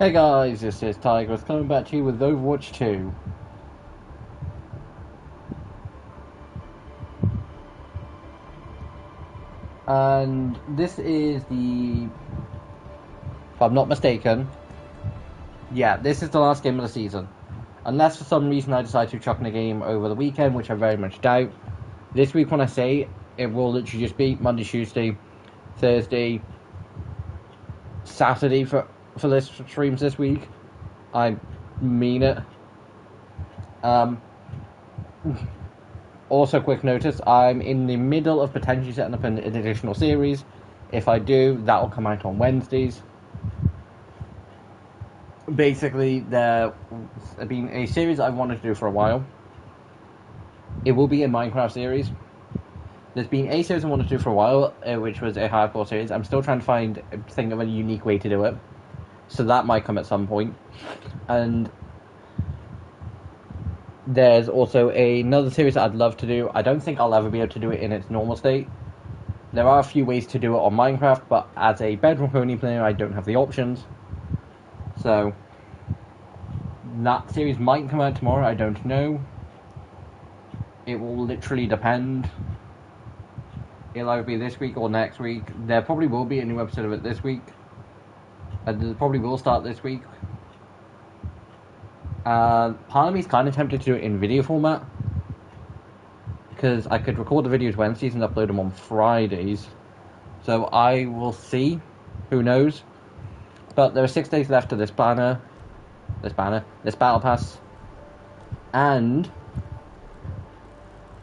Hey guys, this is Tigress coming back to you with Overwatch 2. And this is if I'm not mistaken, this is the last game of the season. Unless for some reason I decide to chuck in a game over the weekend, which I very much doubt. This week when I say it will literally just be Monday, Tuesday, Thursday, Saturday for this streams this week. I mean it. Also, quick notice, I'm in the middle of potentially setting up an additional series. If I do, that will come out on Wednesdays. Basically, there's been a series I wanted to do for a while. It will be a Minecraft series. There's been a series I wanted to do for a while, which was a hardcore series. I'm still trying to think of a unique way to do it. So that might come at some point. And there's also another series that I'd love to do. I don't think I'll ever be able to do it in its normal state. There are a few ways to do it on Minecraft, but as a Bedrock only player, I don't have the options. So that series might come out tomorrow, I don't know. It will literally depend. It'll either be this week or next week. There probably will be a new episode of it this week. It probably will start this week. Part of me is kind of tempted to do it in video format, because I could record the videos Wednesdays and upload them on Fridays. So I will see. Who knows? But there are 6 days left of this battle pass. And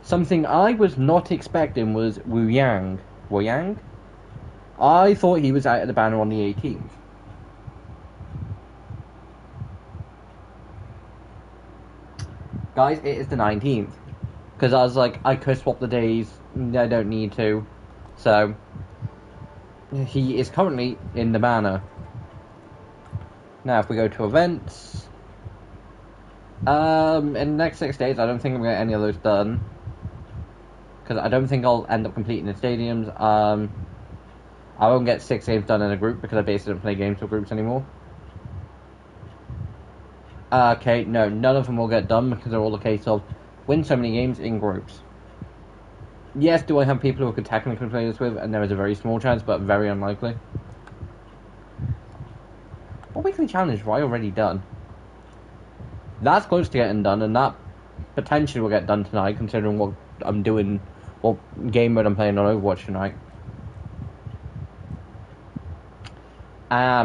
something I was not expecting was Wu Yang. Wu Yang? I thought he was out of the banner on the 18th. Guys, it is the 19th. Because I was like, I could swap the days. I don't need to. So, he is currently in the banner. Now, if we go to events, in the next 6 days, I don't think I'm going to get any of those done. Because I don't think I'll end up completing the stadiums. I won't get 6 games done in a group, because I basically don't play games with groups anymore. Okay, no, none of them will get done, because they're all a case of win so many games in groups. Yes, do I have people who I could technically play this with? And there is a very small chance, but very unlikely. What weekly challenge have I already done? That's close to getting done, and that potentially will get done tonight, considering what I'm doing, what game mode I'm playing on Overwatch tonight.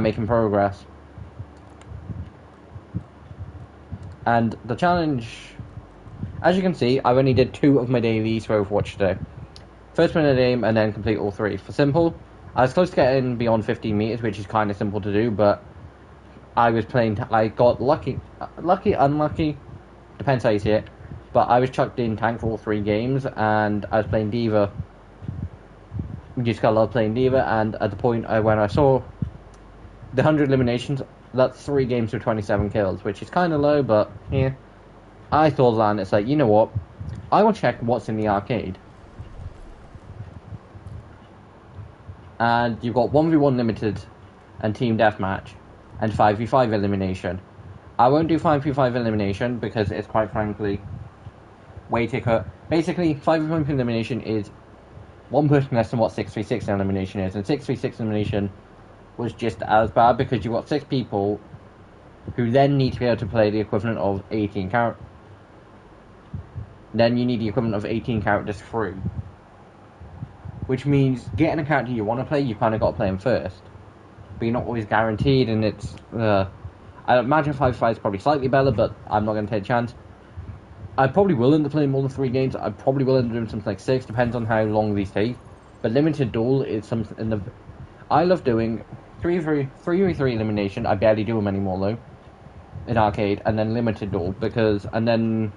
Making progress. And the challenge, as you can see, I only did 2 of my dailies for Overwatch today. First win a game, and then complete all 3. For simple, I was close to getting beyond 15 meters, which is kind of simple to do, but I got lucky, unlucky, depends how you see it, but I was chucked in tank for all 3 games, and I was playing D.Va. You just gotta love playing D.Va, and at the point when I saw the 100 eliminations, that's 3 games with 27 kills, which is kind of low, but yeah. I thought that, and it's like, you know what? I will check what's in the arcade. And you've got 1v1 limited and team deathmatch and 5v5 elimination. I won't do 5v5 elimination because it's quite frankly way too cut. Basically, 5v5 elimination is one person less than what 6v6 elimination is, and 6v6 elimination was just as bad because you've got 6 people who then need to be able to play the equivalent of 18 characters. Then you need the equivalent of 18 characters through. Which means getting a character you want to play, you kind of got to play him first. But you're not always guaranteed, and it's... I imagine 5v5 is probably slightly better, but I'm not going to take a chance. I probably will end up playing more than 3 games. I probably will end up doing something like 6, depends on how long these take. But limited duel is something... I love doing 3v3 elimination. I barely do them anymore, though. In arcade, and then limited duel, because... And then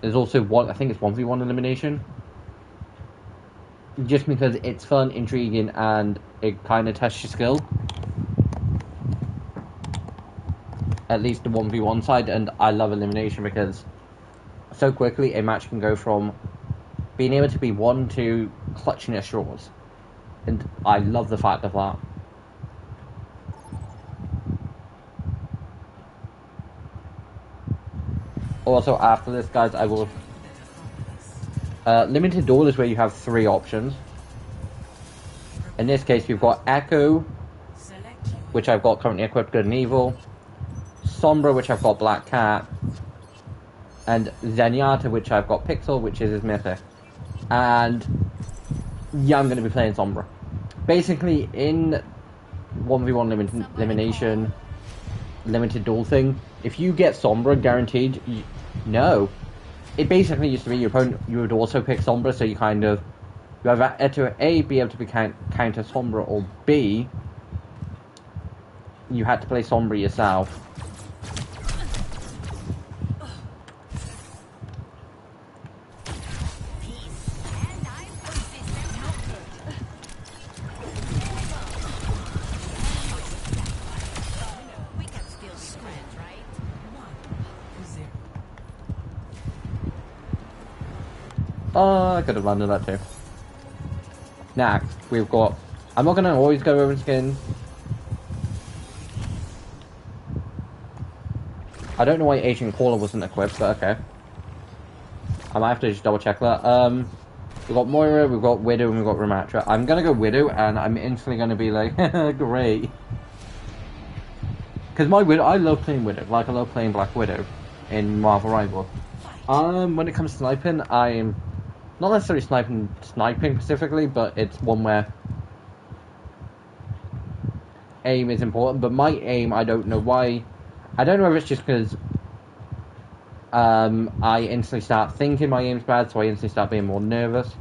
there's also I think it's 1v1 elimination. Just because it's fun, intriguing, and it kind of tests your skill. At least the 1v1 side, and I love elimination because so quickly a match can go from being able to be 1 to clutching at straws. And I love the fact of that. Also, after this, guys, I will... limited duel is where you have 3 options. In this case, we've got Echo, which I've got currently equipped Good and Evil, Sombra, which I've got Black Cat, and Zenyatta, which I've got Pixel, which is his mythic. And yeah, I'm going to be playing Sombra. Basically, in 1v1 elimination, limited duel thing, if you get Sombra, guaranteed, no. It basically used to be your opponent, you would also pick Sombra, so you kind of, you either had to A, be able to counter Sombra, or B, you had to play Sombra yourself. I could have landed that too. Now, we've got... I'm not going to always go over skins. I don't know why Agent Caller wasn't equipped, but okay. I might have to just double check that. We've got Moira, we've got Widow, and we've got Ramatra. I'm going to go Widow, and I'm instantly going to be like, great. Because my Widow, I love playing Widow. Like, I love playing Black Widow in Marvel Rivals. When it comes to sniping, I'm not necessarily sniping specifically, but it's one where aim is important. But my aim, I don't know why. I don't know if it's just because I instantly start thinking my aim's bad, so I instantly start being more nervous.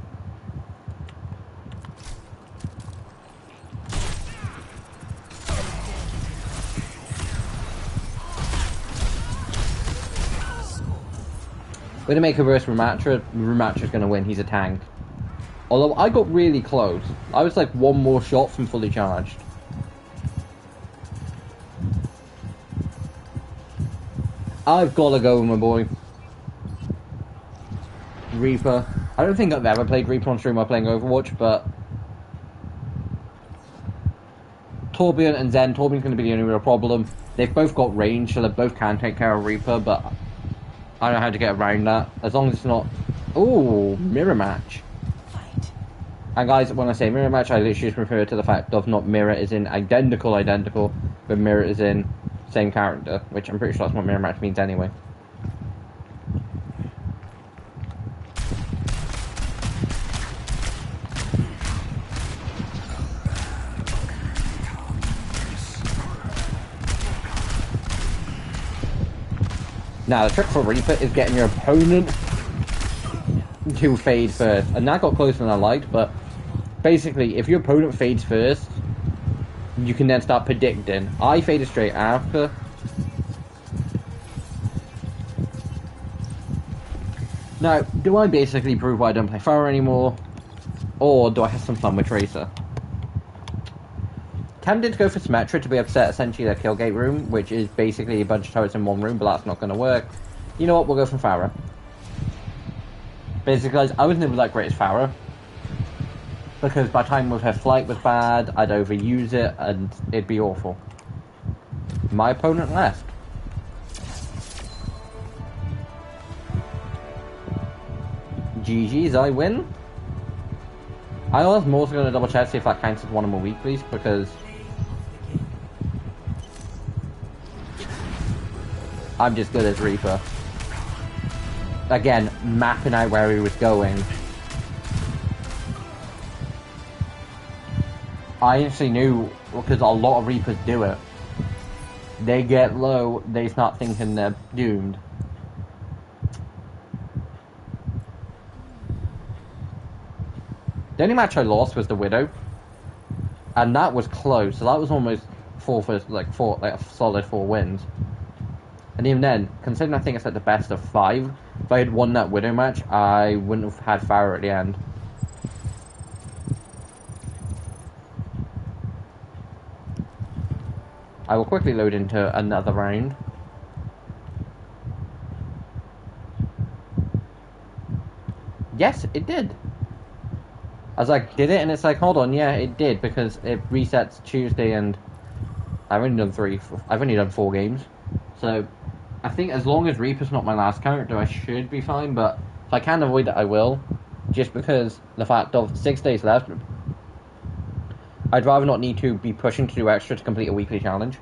We're going to make a versus Ramatra. Ramatra's going to win. He's a tank. Although I got really close. I was like one more shot from fully charged. I've got to go with my boy. Reaper. I don't think I've ever played Reaper on stream while playing Overwatch, but... Torbjorn and Zen. Torbjorn's going to be the only real problem. They've both got range, so they both can take care of Reaper, but... I don't know how to get around that. As long as it's not... Ooh, mirror match. And guys, when I say mirror match, I literally just refer to the fact of not mirror is in identical, but mirror is in same character, which I'm pretty sure that's what mirror match means anyway. Now, the trick for Reaper is getting your opponent to fade first. And that got closer than I liked, but basically, if your opponent fades first, you can then start predicting. I faded straight after. Now, do I basically prove why I don't play Pharah anymore? Or do I have some fun with Tracer? Tempted to go for Symmetra to be able to set essentially their Killgate room, which is basically a bunch of turrets in one room, but that's not going to work. You know what, we'll go for Pharah. Basically, guys, I was never that great as Pharah. Because by the time with her flight was bad, I'd overuse it, and it'd be awful. My opponent left. GG's, I win. I was also going to double check to see if that counts as one of my weeklies, because I'm just good as Reaper. Again, mapping out where he was going. I actually knew, because a lot of Reapers do it. They get low, they start thinking they're doomed. The only match I lost was the Widow. And that was close, so that was almost a solid 4 wins. And even then, considering I think it's at the best of 5, if I had won that Widow match, I wouldn't have had Pharah at the end. I will quickly load into another round. Yes, it did. I was like, did it? And it's like, hold on, yeah, it did, because it resets Tuesday, and I've only done 4 games. So, I think as long as Reaper's not my last character, I should be fine, but if I can avoid it, I will. Just because the fact of 6 days left, I'd rather not need to be pushing to do extra to complete a weekly challenge.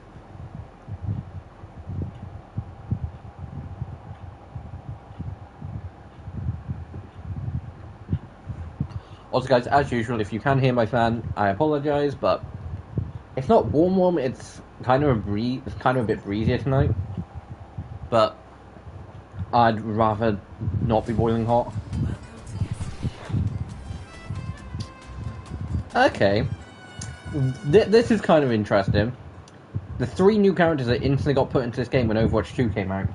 Also, guys, as usual, if you can hear my fan, I apologise, but it's not warm, it's kind of a bit breezier tonight. But I'd rather not be boiling hot. Okay. This is kind of interesting. The 3 new characters that instantly got put into this game when Overwatch 2 came out.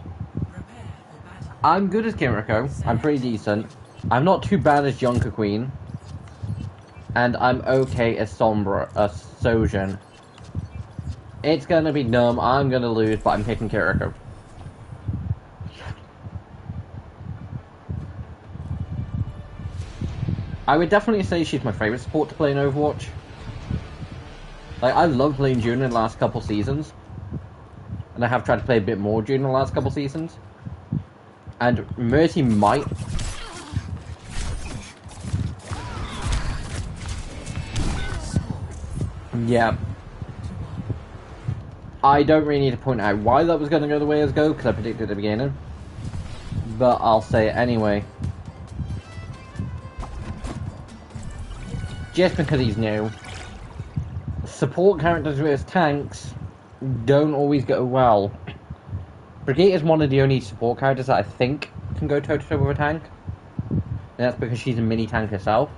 I'm good as Kiriko. I'm pretty decent. I'm not too bad as Yonka Queen. And I'm okay as Sojin. It's gonna be dumb, I'm gonna lose, but I'm picking Kiriko. I would definitely say she's my favourite support to play in Overwatch. Like, I love playing June in the last couple seasons. And I have tried to play a bit more June in the last couple seasons. And Mercy might... Yeah. I don't really need to point out why that was going to go the way it's go, because I predicted at the beginning. But I'll say it anyway. Just because he's new. Support characters with tanks don't always go well. Brigitte is one of the only support characters that I think can go toe-to-toe with a tank. And that's because she's a mini tank herself.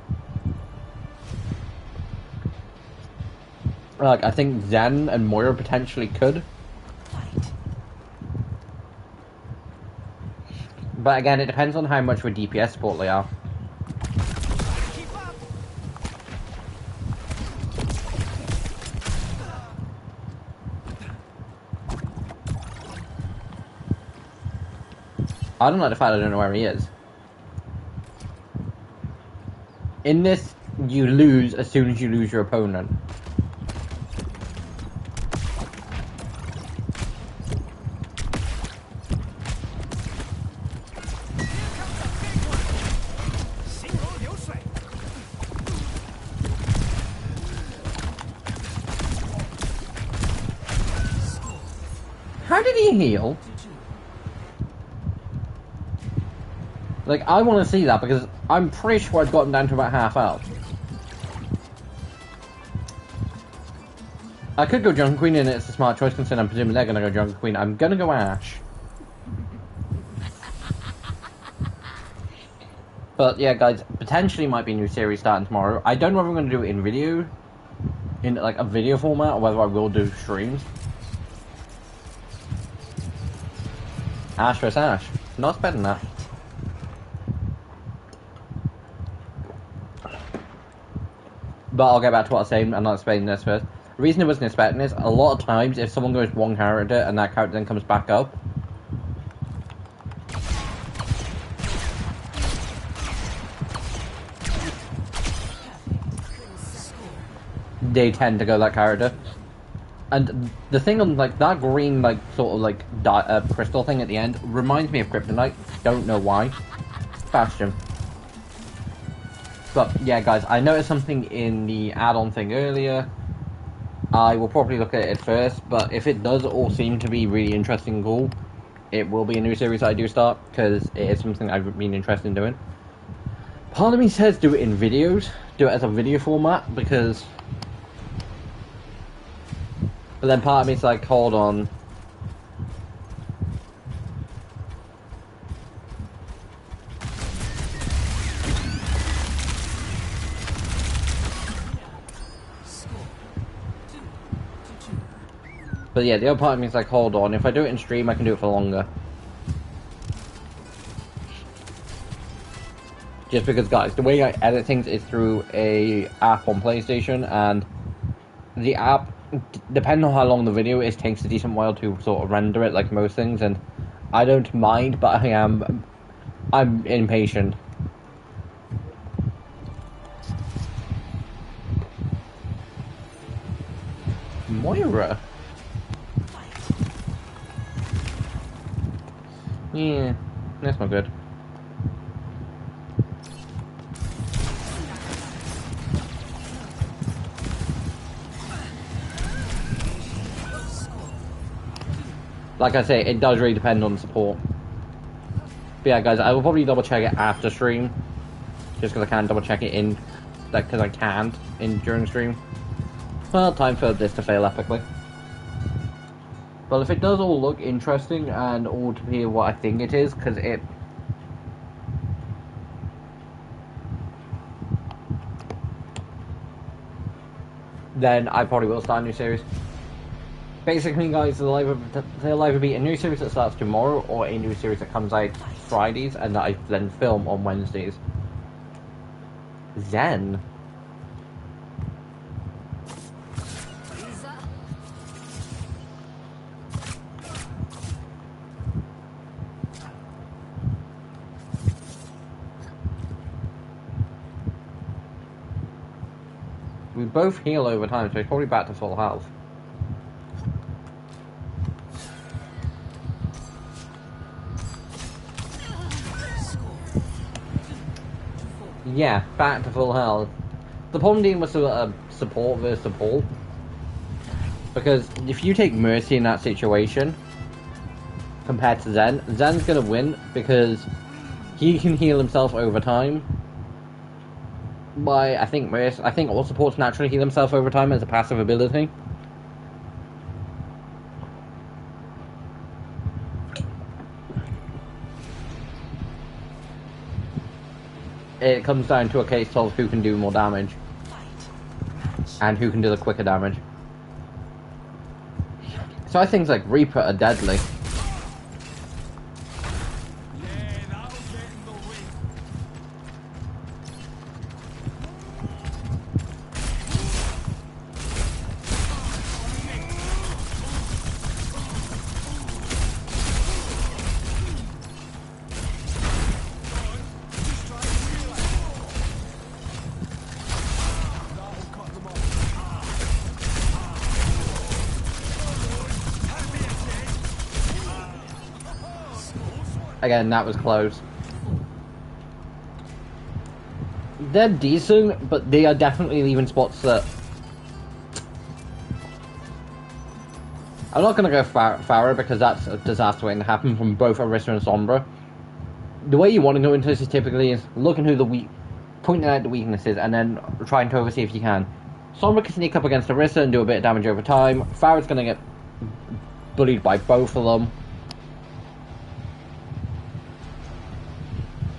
Like, I think Zen and Moira potentially could. But again, it depends on how much of a DPS support they are. I don't like the fact I don't know where he is. In this, you lose as soon as you lose your opponent. How did he heal? Like, I want to see that because I'm pretty sure I've gotten down to about half health. I could go Jungle Queen and it's a smart choice considering I'm presuming they're going to go Jungle Queen. I'm going to go Ashe. But yeah, guys, potentially might be a new series starting tomorrow. I don't know if I'm going to do it in video, in like a video format, or whether I will do streams. Ashe vs Ashe. Not better than that. But I'll get back to what I was saying, I'm not explaining this first. The reason I wasn't expecting this, a lot of times, if someone goes one character and that character then comes back up, they tend to go that character. And the thing on, like, that green, like, sort of, like, crystal thing at the end reminds me of Kryptonite. Don't know why. Bastion. But, yeah, guys, I noticed something in the add-on thing earlier. I will probably look at it first, but if it does all seem to be really interesting and cool, it will be a new series I do start, because it is something I've been interested in doing. Part of me says do it in videos, do it as a video format, because... But then part of me is like, hold on. But yeah, the other part of me is like, hold on, if I do it in stream, I can do it for longer. Just because, guys, the way I edit things is through a app on PlayStation, and the app, depending on how long the video is, takes a decent while to sort of render it, like most things, and I don't mind, but I'm impatient. Moira? Yeah, that's not good. Like I say, it does really depend on support. But yeah, guys, I will probably double check it after stream, just because I can't double check it in, like, because I can't during stream. Well, time for this to fail epically. But if it does all look interesting and all to be what I think it is, because it... then I probably will start a new series. Basically, guys, there'll either be a new series that starts tomorrow or a new series that comes out Fridays and that I then film on Wednesdays. Zen? We both heal over time, so he's probably back to full health. Yeah, back to full health. The problem being with support versus support. Because if you take Mercy in that situation, compared to Zen, Zen's gonna win because he can heal himself over time. I think all supports naturally heal themselves over time as a passive ability. It comes down to a case of who can do more damage and who can do the quicker damage. So I think things like Reaper are deadly. Again, that was close. They're decent, but they are definitely leaving spots that... I'm not going to go Farah because that's a disaster waiting to happen from both Orisa and Sombra. The way you want to go into this is typically looking who the pointing out the weaknesses and then trying to oversee if you can. Sombra can sneak up against Orisa and do a bit of damage over time. Farah's going to get bullied by both of them.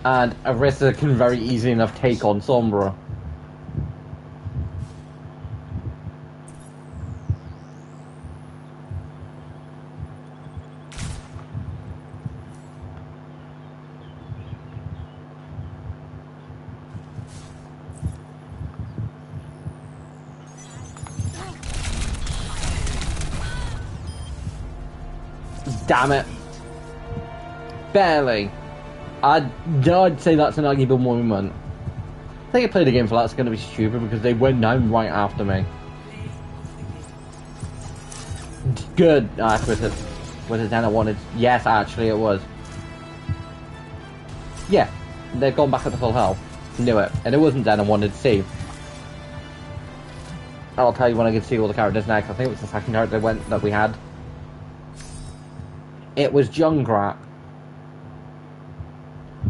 And Orisa can very easily enough take on Sombra. Damn it. Barely. I'd say that's an arguable moment. I think I played a game for that's going to be stupid because they went down right after me. Good. Was it then I wanted? Yes, actually it was. Yeah, they've gone back at the full health. Knew it. And it wasn't then I wanted to see. I'll tell you when I can see all the characters next. I think it was the second character that we had. It was Junkrat.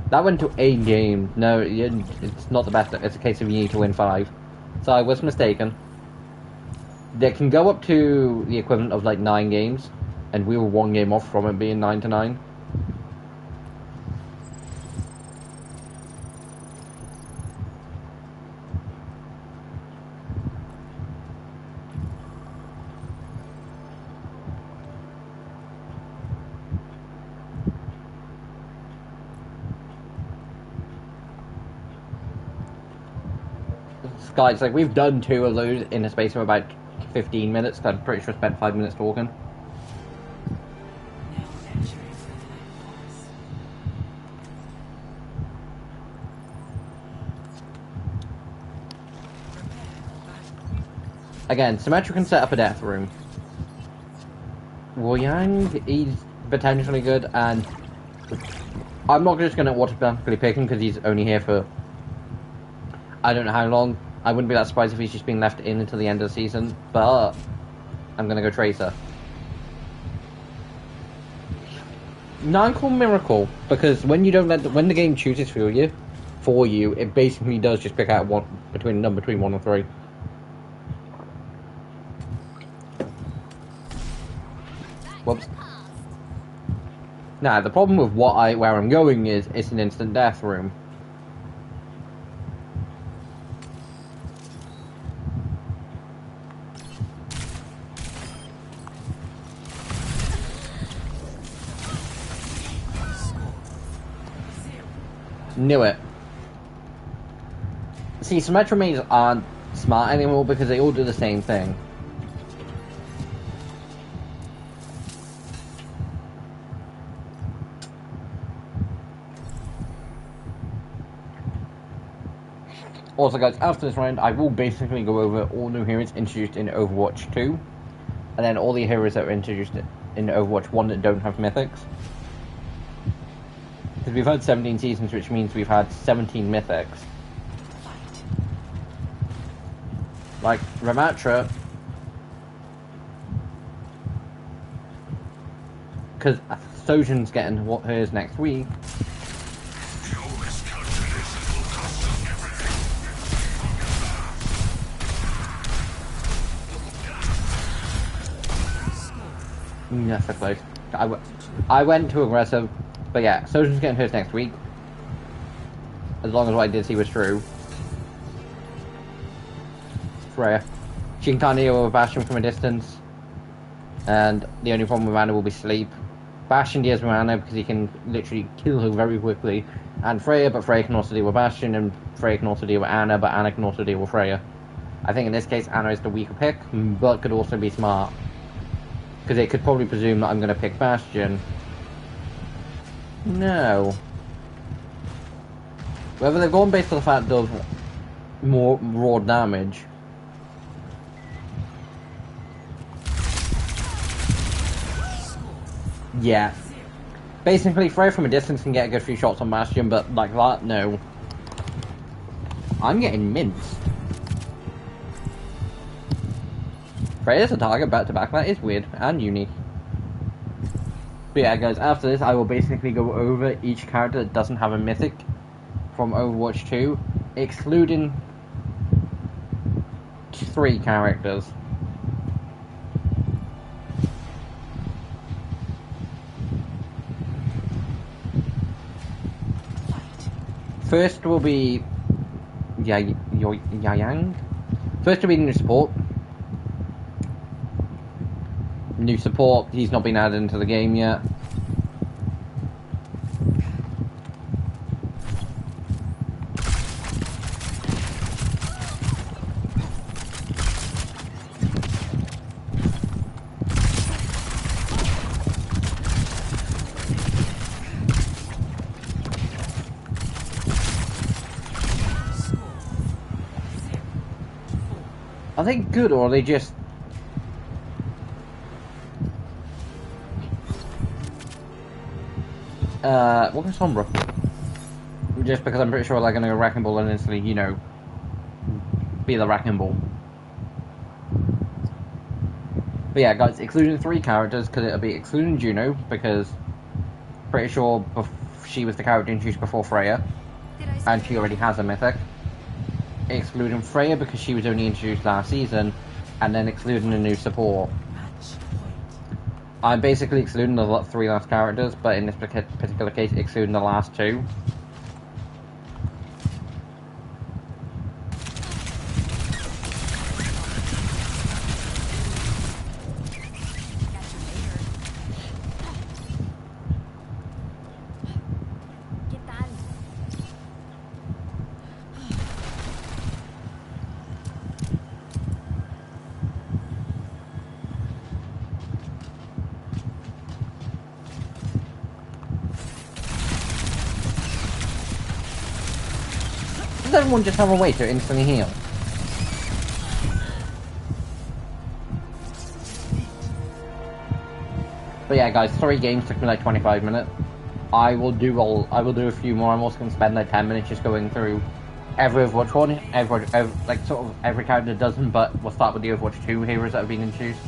That went to a game. No, it's not the best. It's a case of you need to win 5. So I was mistaken. They can go up to the equivalent of like 9 games, and we were 1 game off from it being 9-9. Guys, like, we've done 2 of those in a space of about 15 minutes, because I'm pretty sure I spent 5 minutes talking. Again, Symmetra can set up a death room. Wu Yang, he's potentially good, and I'm not just going to automatically pick him because he's only here for I don't know how long. I wouldn't be that surprised if he's just been left in until the end of the season, but I'm going to go Tracer. Non-call miracle, because when you don't when the game chooses for you, it basically does just pick out one between 1 and 3. Whoops. Now the problem with where I'm going is it's an instant death room. Knew it. See, Symmetra mains aren't smart anymore because they all do the same thing. Also guys, after this round, I will basically go over all new heroes introduced in Overwatch 2, and then all the heroes that were introduced in Overwatch 1 that don't have mythics. Because we've had 17 seasons, which means we've had 17 mythics. Like Ramatra, because Sojan's getting hers next week. Yes, that's close. I went too aggressive, but yeah, Sojan's getting hers next week. As long as what I did see was true. Freya. She can kind of deal with Bastion from a distance. And the only problem with Anna will be sleep. Bastion deals with Anna because he can literally kill her very quickly. And Freya, but Freya can also deal with Bastion, and Freya can also deal with Anna, but Anna can also deal with Freya. I think in this case Anna is the weaker pick, but could also be smart. Because it could probably presume that I'm going to pick Bastion. No. Whether they've gone based on the fact of more raw damage. Yeah. Basically, Freya from a distance can get a good few shots on Bastion, but like that, no. I'm getting minced. Freya's a target back-to-back, that is weird and unique. But yeah guys, after this I will basically go over each character that doesn't have a mythic from Overwatch 2, excluding 3 characters. First will be Yang. First will be new support. New support, he's not been added into the game yet. Are they good or are they just... what was Sombra? Just because I'm pretty sure they're going to go Wrecking Ball and instantly, you know, be the Wrecking Ball. But yeah, guys, excluding 3 characters, because it'll be excluding Juno, because pretty sure she was the character introduced before Freya, and she already has a mythic. Excluding Freya because she was only introduced last season, and then excluding a new support. I'm basically excluding the 3 last characters, but in this particular case, excluding the last 2. Does everyone just have a way to instantly heal? But yeah guys, 3 games took me like 25 minutes. I will do a few more. I'm also going to spend like 10 minutes just going through every Overwatch one, like sort of every character doesn't, but we'll start with the Overwatch 2 heroes that have been introduced.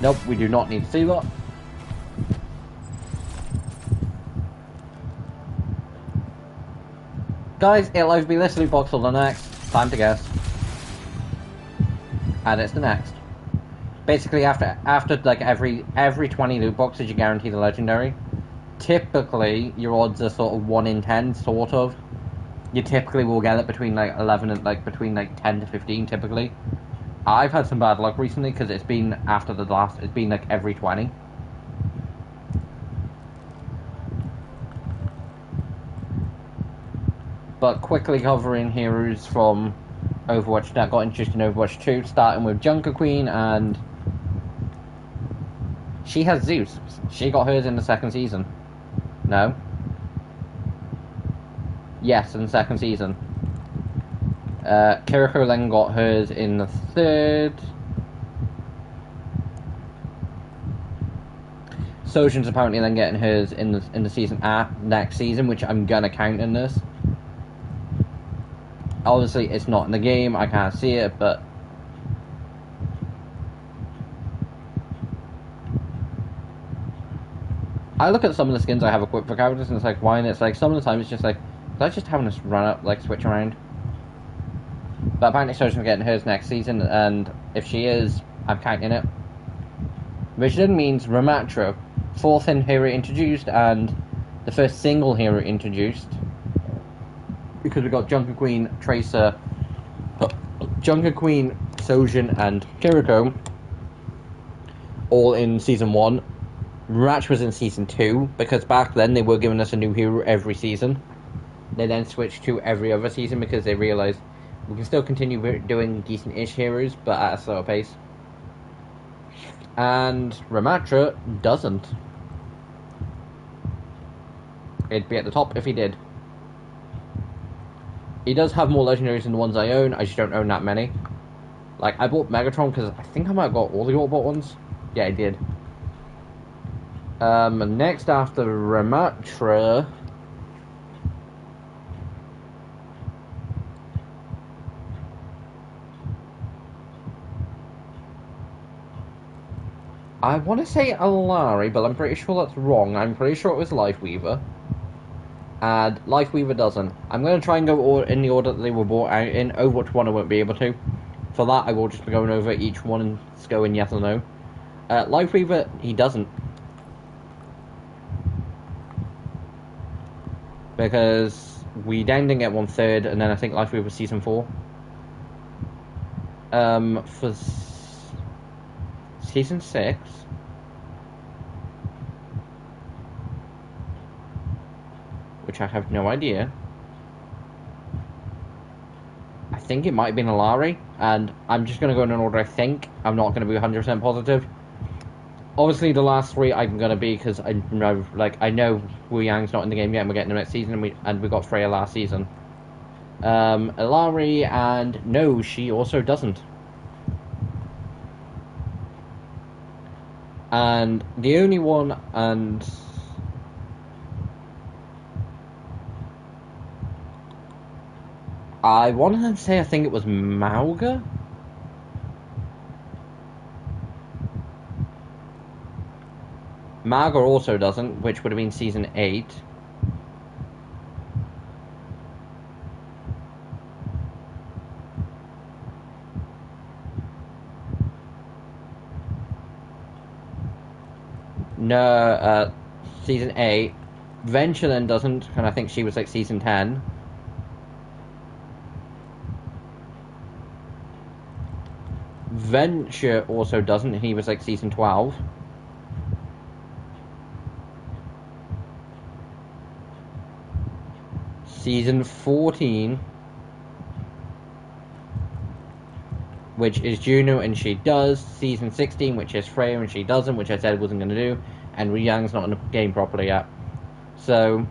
Nope, we do not need to see that. Guys, it'll either be this loot box or the next. Time to guess. And it's the next. Basically, after like every 20 loot boxes, you guarantee the legendary. Typically, your odds are sort of 1 in 10, sort of. You typically will get it between like 11 and like between like 10 to 15, typically. I've had some bad luck recently because it's been after the last. It's been like every 20. But quickly covering heroes from Overwatch that got introduced in Overwatch 2, starting with Junker Queen, and she has Zeus. She got hers in the second season. No? Yes, in the second season. Kiriko then got hers in the third. Sojin's apparently then getting hers in the season next season, which I'm gonna count in this. Obviously, it's not in the game, I can't see it, but I look at some of the skins I have equipped for characters, and it's like, why? And it's like, some of the time it's just like, is I just having this run up, like, switch around? But apparently Sojin's getting hers next season, and if she is, I'm counting it. Which then means Ramatra, 4th in hero introduced, and the first single hero introduced. Because we got Junker Queen, Tracer, Junker Queen, Sojin, and Kiriko all in season 1. Ratch was in season 2, because back then they were giving us a new hero every season. They then switched to every other season because they realised we can still continue doing decent-ish heroes, but at a slower pace. And Ramatra doesn't. It'd be at the top if he did. He does have more legendaries than the ones I own. I just don't own that many. Like, I bought Megatron because I think I might have got all the Autobot ones. Yeah, I did. Next after Ramatra, I want to say Alari, but I'm pretty sure that's wrong. I'm pretty sure it was Lifeweaver. And Lifeweaver doesn't. I'm going to try and go in the order that they were brought out in. Overwatch 1 I won't be able to. For that, I will just be going over each one and just go in yes or no. Lifeweaver, he doesn't. Because we then didn't get 1/3, and then I think Lifeweaver was season 4. For season 6... which I have no idea. I think it might have been Alari, and I'm just going to go in an order I think. I'm not going to be 100% positive. Obviously, the last 3 I'm going to be, because I know Wu Yang's not in the game yet, and we're getting him next season, and we got Freya last season. Alari, and no, she also doesn't. And the only one, and I want to say I think it was Mauga. Mauga also doesn't, which would have been season 8. No, season 8. Venture then doesn't, and I think she was like season 10. Venture also doesn't, he was like season 12. Season 14, which is Juno, and she does. Season 16, which is Freya, and she doesn't, which I said wasn't going to do. And Wu Yang's not in the game properly yet. So,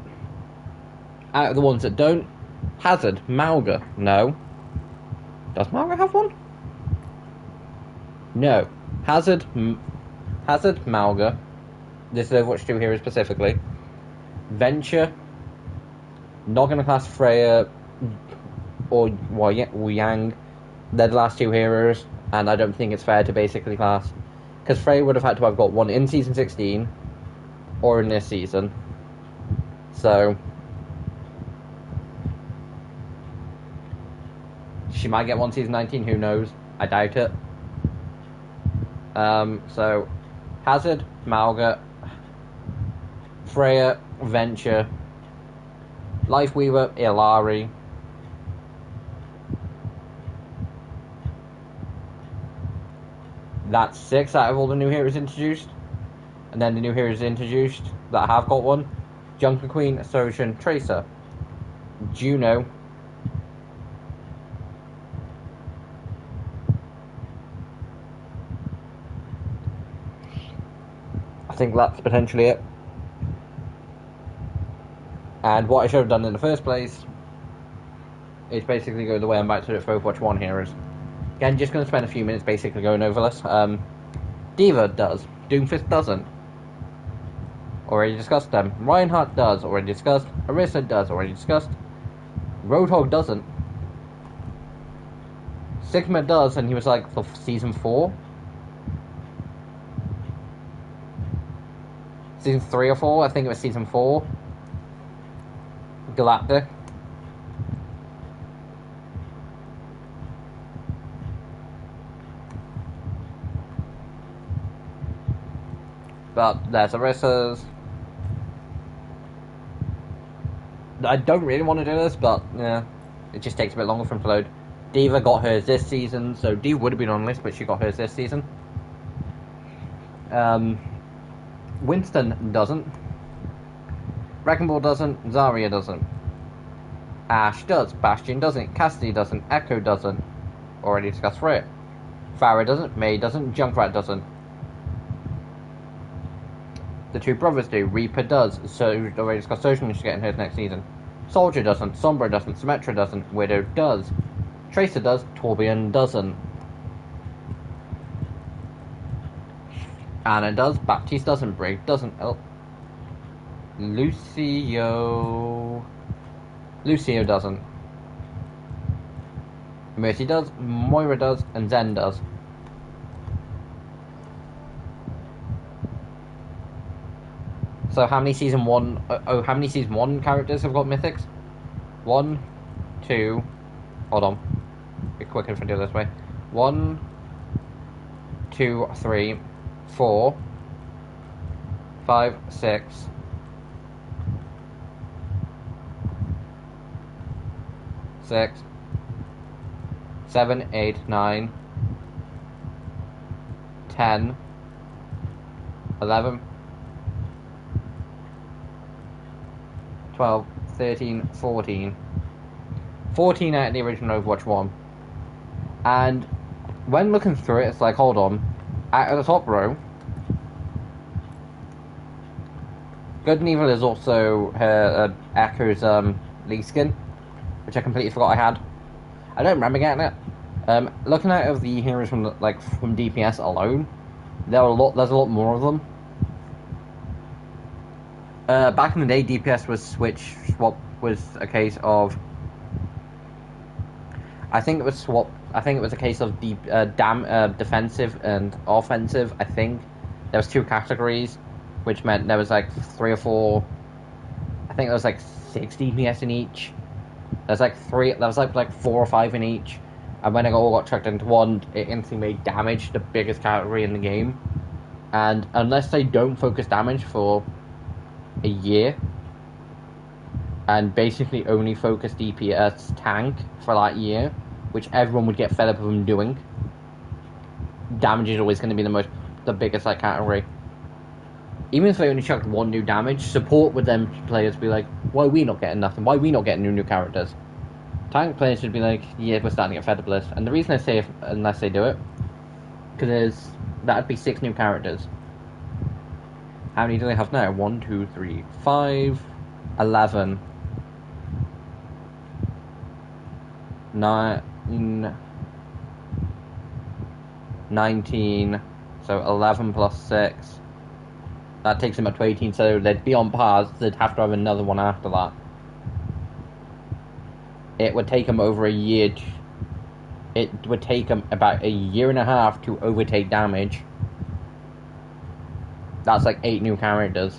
out of the ones that don't, Hazard, Mauga, no. Does Mauga have one? No. Hazard, Mauga, This is Overwatch 2 heroes specifically. Venture, not going to class Freya or Yang. They're the last two heroes, and I don't think it's fair to basically class. Because Freya would have had to have got one in Season 16 or in this season. So she might get one Season 19, who knows? I doubt it. So Hazard, Malga, Freya, Venture, Lifeweaver, Ilari, that's 6 out of all the new heroes introduced. And then the new heroes introduced that have got one: Junker Queen, Sojin, Tracer, Juno, I think that's potentially it. And what I should have done in the first place is basically go the way I'm about to do it for Overwatch 1 heroes. Again, just going to spend a few minutes basically going over this. D.Va does. Doomfist doesn't. Already discussed them. Reinhardt does. Already discussed. Orisa does. Already discussed. Roadhog doesn't. Sigma does, and he was like for Season 4. Season 3 or 4? I think it was Season 4. Galactic. But there's Orisa's. I don't really want to do this, but yeah, it just takes a bit longer for him to load. D.Va got hers this season, so D would have been on the list, but she got hers this season. Winston doesn't. Wrecking Ball doesn't. Zarya doesn't. Ashe does. Bastion doesn't. Cassidy doesn't. Echo doesn't. Already discussed Freya. Pharah doesn't. Mei doesn't. Junkrat doesn't. The two brothers do. Reaper does. So already discussed Sojin, she's getting hers next season. Soldier doesn't. Sombra doesn't. Symmetra doesn't. Widow does. Tracer does. Torbjorn doesn't. Anna does. Baptiste doesn't. Brave doesn't. Lucio doesn't. Mercy does. Moira does. And Zen does. So how many season 1 how many season 1 characters have got mythics? 1, 2, hold on, be quicker if I do it this way. 1, 2, 3, 4, 5, 6, 6, 7, 8, 9, 10, 11, 12, 13, 14. 14 out of the original Overwatch 1. And when looking through it, it's like, hold on. Out of the top row, Good and Evil is also her Echo's Lee skin, which I completely forgot I had. I don't remember getting it. Looking out of the heroes from from DPS alone, there's a lot more of them. Back in the day, DPS was swap was a case of. I think it was a case of defensive and offensive. I think there was 2 categories, which meant there was like 3 or 4. I think there was like 6 DPS in each. There's like 3. There was like 4 or 5 in each. And when it all got chucked into one, it instantly made damage the biggest category in the game. And unless they don't focus damage for a year and basically only focus DPS tank for that year, which everyone would get fed up of them doing, damage is always going to be the biggest category. Even if they only chucked 1 new damage, support would then players be like, why are we not getting nothing? Why are we not getting new characters? Tank players should be like, yeah, we're starting to get fed up with this. And the reason I say unless they do it, because that'd be 6 new characters. How many do they have now? 1, 2, 3, 5, 11, 9, 19, so 11 plus 6, That takes them up to 18, so they'd be on par. They'd have to have another one after that. It would take them over a year. It would take them about a year and a half to overtake damage. That's like 8 new characters.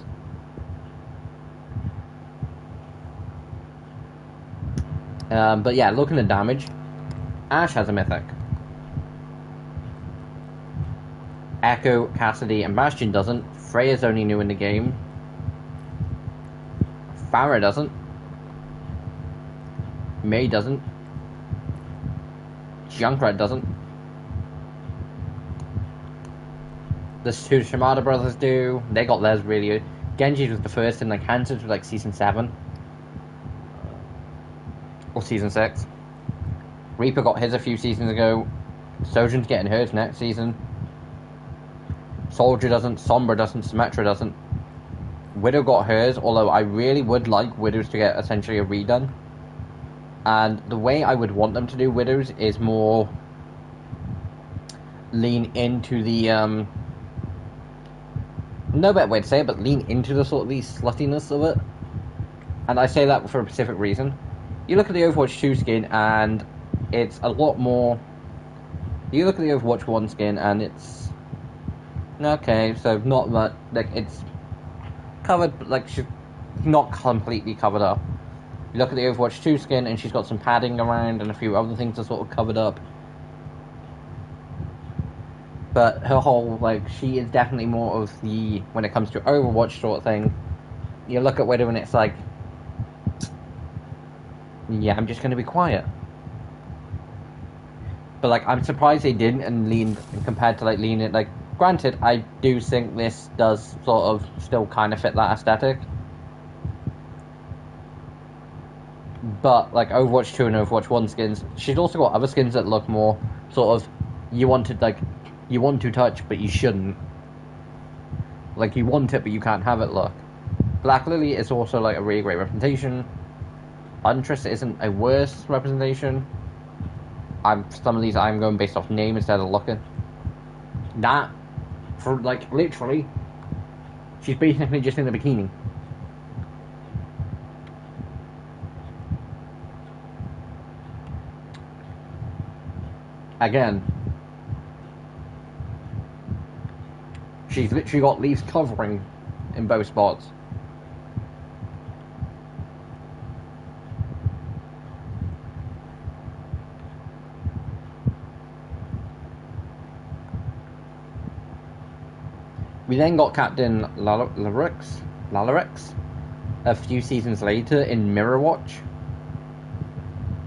But yeah, looking at damage, Ashe has a mythic. Echo, Cassidy, and Bastion doesn't. Freya's only new in the game. Pharah doesn't. May doesn't. Junkrat doesn't. The two Shimada brothers do. They got theirs really. Genji was the first, and like Hansen's was like season 7 or season 6. Reaper got his a few seasons ago. Sojourn's getting hers next season. Soldier doesn't. Sombra doesn't. Symmetra doesn't. Widow got hers, although I really would like Widows to get essentially a redone. And the way I would want them to do Widows is more lean into the no better way to say it, but lean into the sort of the sluttiness of it. And I say that for a specific reason. You look at the Overwatch 2 skin and it's a lot more. You look at the Overwatch 1 skin and it's okay, so not much, like it's covered, but like she's not completely covered up. You look at the Overwatch 2 skin and she's got some padding around and a few other things are sort of covered up. But her whole, like, she is definitely more of the, when it comes to Overwatch sort of thing, you look at Widow and it's like, yeah, I'm just going to be quiet. But, like, I'm surprised they didn't and leaned, compared to, like, leaning, like, granted, I do think this does sort of still kind of fit that aesthetic. But, like, Overwatch 2 and Overwatch 1 skins, she's also got other skins that look more sort of, you want to touch, but you shouldn't. Like, you want it, but you can't have it look. Black Lily is also, like, a really great representation. Huntress isn't a worse representation. Some of these I'm going based off name instead of looking. That, for, like, literally, she's basically just in a bikini. Again, she's literally got leaves covering in both spots. We then got Captain Lalorix a few seasons later in Mirror Watch.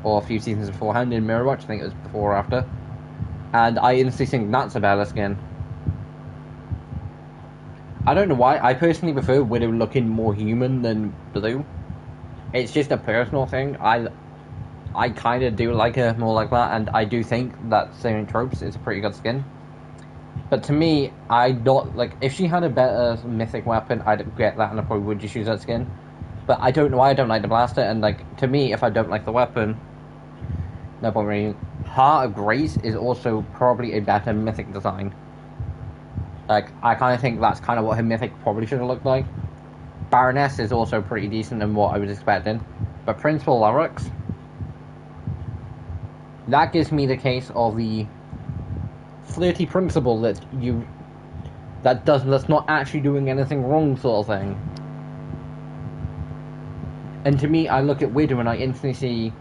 Or a few seasons beforehand in Mirror Watch, I think it was before or after. And I instantly think that's a better skin. I don't know why, I personally prefer Widow looking more human than blue. It's just a personal thing. I kind of do like her more like that, and I do think that Saving Tropes is a pretty good skin. But to me, I don't, like, if she had a better mythic weapon, I'd get that and I probably would just use that skin. But I don't know why I don't like the blaster, and, like, to me, if I don't like the weapon, no point really. Heart of Grace is also probably a better mythic design. Like, I kind of think that's kind of what her mythic probably should have looked like. Baroness is also pretty decent in what I was expecting. But Principal Larux, that gives me the case of the flirty principal that's not actually doing anything wrong sort of thing. And to me, I look at Widow and I instantly see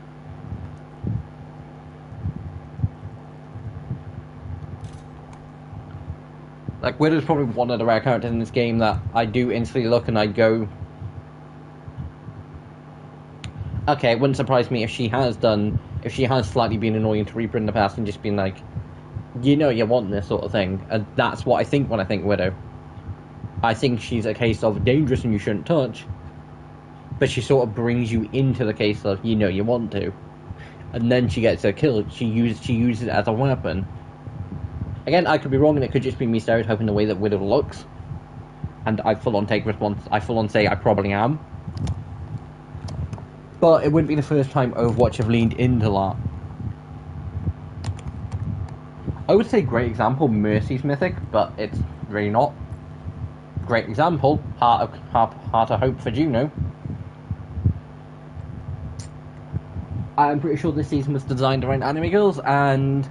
like, Widow's probably one of the rare characters in this game that I do instantly look and I go, okay, it wouldn't surprise me if she has slightly been annoying to Reaper in the past and just been like, you know you want this sort of thing. And that's what I think when I think Widow. I think she's a case of dangerous and you shouldn't touch, but she sort of brings you into the case of, you know you want to. And then she gets her killed. She uses it as a weapon. Again, I could be wrong, and it could just be me stereotyping the way that Widow looks. And I full on take response. I full on say I probably am. But it wouldn't be the first time Overwatch have leaned into that. I would say great example, Mercy's mythic, but it's really not. great example, Heart of Hope for Juno. I'm pretty sure this season was designed around anime girls, and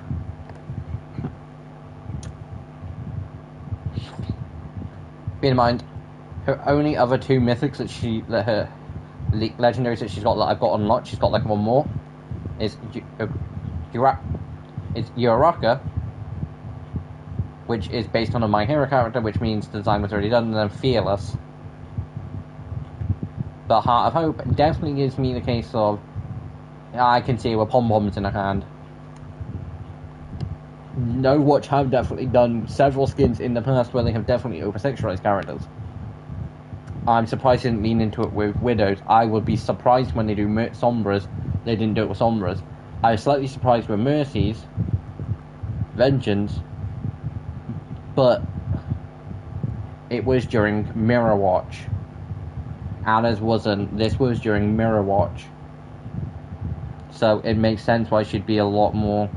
bear in mind, her only other two mythics that her legendaries that she's got that I've got unlocked, she's got like one more, is Uraraka, which is based on a My Hero character, which means the design was already done, and then Fearless. But Heart of Hope definitely gives me the case of, I can see her with pom-poms in her hand. Overwatch have definitely done several skins in the past where they have definitely over-sexualized characters. I'm surprised they didn't lean into it with Widows. I would be surprised when they do Sombras, they didn't do it with Sombras. I was slightly surprised with Mercy's Vengeance, but it was during Mirror Watch. Anna's wasn't. This was during Mirror Watch. So it makes sense why she'd be a lot more.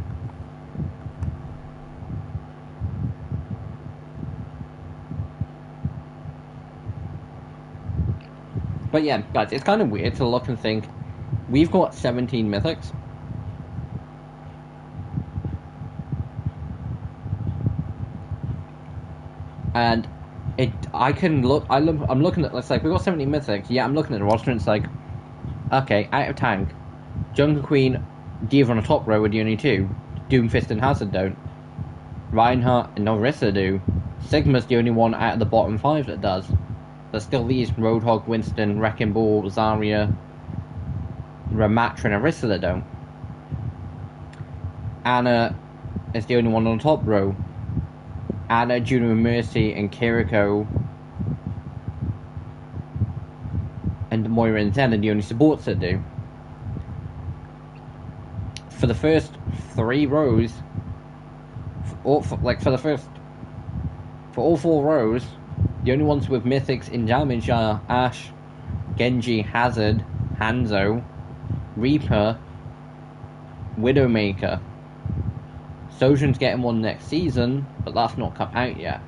But yeah, guys, it's kind of weird to look and think, we've got 17 mythics. And I'm looking at, let's say, we've got 17 mythics, yeah, I'm looking at the roster and it's like, okay, out of tank, Jungle Queen, Diva on the top row are the only two. Doomfist and Hazard don't. Reinhardt and Orisa do. Sigma's the only one out of the bottom 5 that does. There's still these Roadhog, Winston, Wrecking Ball, Zarya, Ramattra, and Orisa that don't. Anna is the only one on the top row. Anna, Juno, Mercy, and Kiriko, and Moira and Zen are the only supports that do. For the first 3 rows, for all 4 rows, the only ones with mythics in damage are Ashe, Genji, Hazard, Hanzo, Reaper, Widowmaker. Sojourn's getting one next season, but that's not come out yet.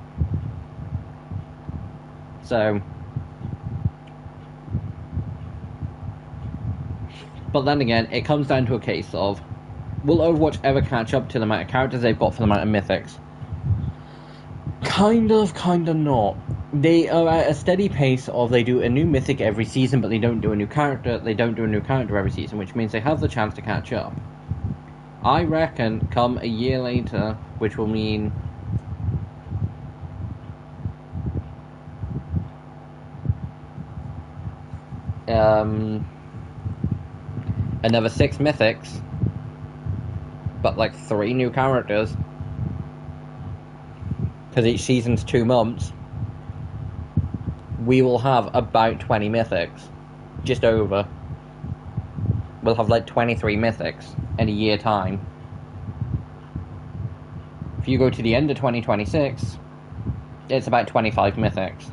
So, but then again, it comes down to a case of, will Overwatch ever catch up to the amount of characters they've got for the amount of mythics? Kind of not. They are at a steady pace of, they do a new mythic every season, but they don't do a new character. They don't do a new character every season, which means they have the chance to catch up. I reckon come a year later, which will mean another 6 mythics, but like 3 new characters, because each season's 2 months, we will have about 20 mythics, just over. We'll have like 23 mythics in a year time. If you go to the end of 2026, it's about 25 mythics.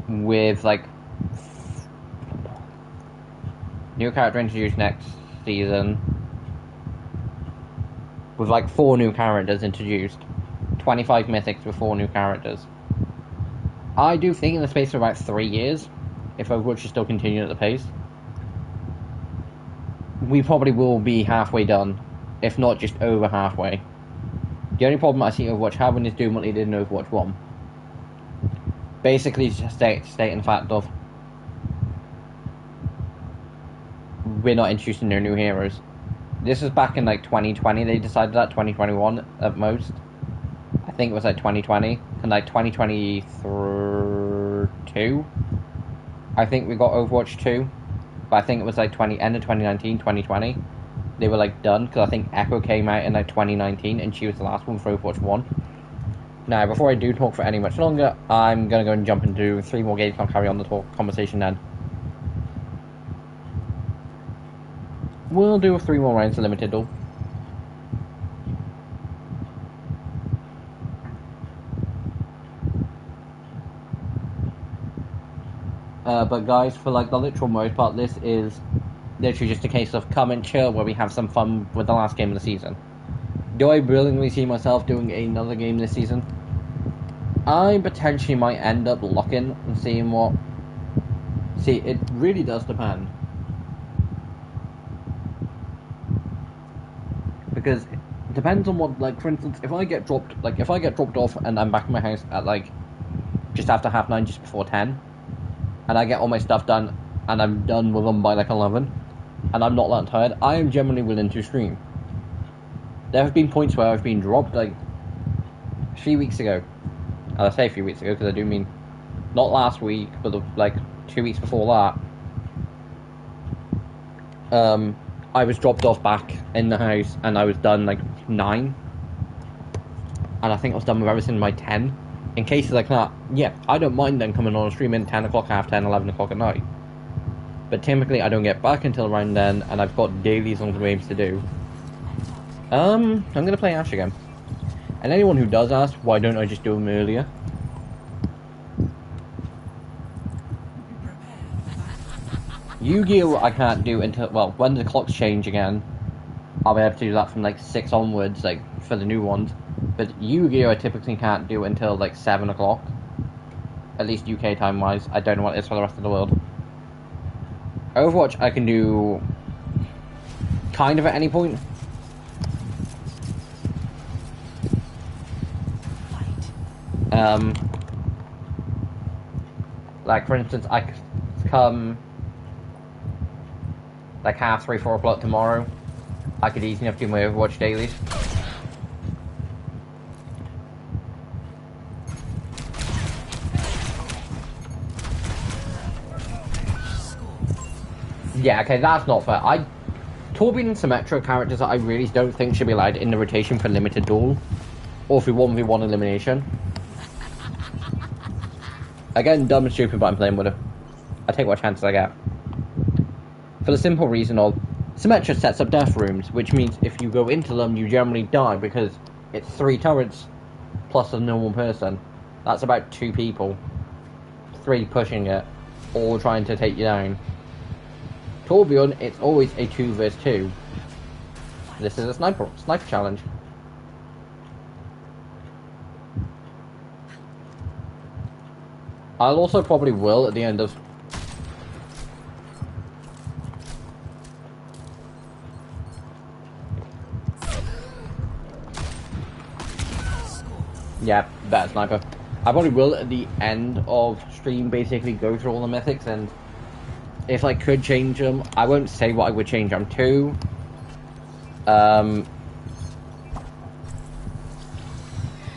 With like new character introduced next season. With like 4 new characters introduced. 25 mythics with 4 new characters. I do think in the space of about 3 years, if Overwatch is still continuing at the pace, we probably will be halfway done, if not just over halfway. The only problem I see Overwatch having is doing what they did in Overwatch 1. Basically, just stating the fact of, we're not introducing their new heroes. This was back in like 2020, they decided that, 2021 at most. I think it was like 2020, and like 2022, I think we got Overwatch 2. But I think it was like end of 2019, 2020. They were like done, because I think Echo came out in like 2019, and she was the last one for Overwatch 1. Now, before I do talk for any much longer, I'm going to go and jump into 3 more games, and I'll carry on the conversation then. We'll do 3 more rounds of Limited Duel. But guys, for like the literal most part, this is literally just a case of come and chill where we have some fun with the last game of the season. Do I willingly see myself doing another game this season? I potentially might end up looking and seeing what... See, it really does depend. Because it depends on what, like, for instance, if I get dropped off and I'm back in my house at, like, just after 9:30, just before 10, and I get all my stuff done, and I'm done with them by, like, 11, and I'm not that tired, I am generally willing to stream. There have been points where I've been dropped, like, 3 weeks ago. And I say a few weeks ago, because I do mean, not last week, but, like, 2 weeks before that. I was dropped off back in the house, and I was done, like, 9. And I think I was done with everything by 10. In cases like that, yeah, I don't mind then coming on a stream in 10 o'clock, half 10, 11 o'clock at night. But typically, I don't get back until around then, and I've got dailies on games to do. I'm gonna play Ash again. And anyone who does ask, why don't I just do them earlier? Yu-Gi-Oh! I can't do until, well, when the clocks change again, I'll be able to do that from, like, 6 onwards, like, for the new ones. But Yu-Gi-Oh! I typically can't do until, like, 7 o'clock. At least UK time-wise. I don't know what it is for the rest of the world. Overwatch I can do kind of at any point. Like, for instance, I could come, like, 3:30, 4 o'clock tomorrow. I could easily enough do my Overwatch dailies. Yeah, okay, that's not fair. Torbjorn and Symmetra are characters that I really don't think should be allowed in the rotation for limited duel. Or for 1v1 elimination. Again, dumb and stupid, but I'm playing with it. I take what chances I get. For the simple reason of, Symmetra sets up death rooms, which means if you go into them, you generally die, because it's 3 turrets, plus a normal person. That's about 2 people. 3 pushing it, all trying to take you down. Torbjorn, it's always a 2 vs 2. This is a sniper challenge. I'll also probably will at the end of... Yeah, better sniper. I probably will at the end of stream basically go through all the mythics, and if I could change them, I won't say what I would change them to. But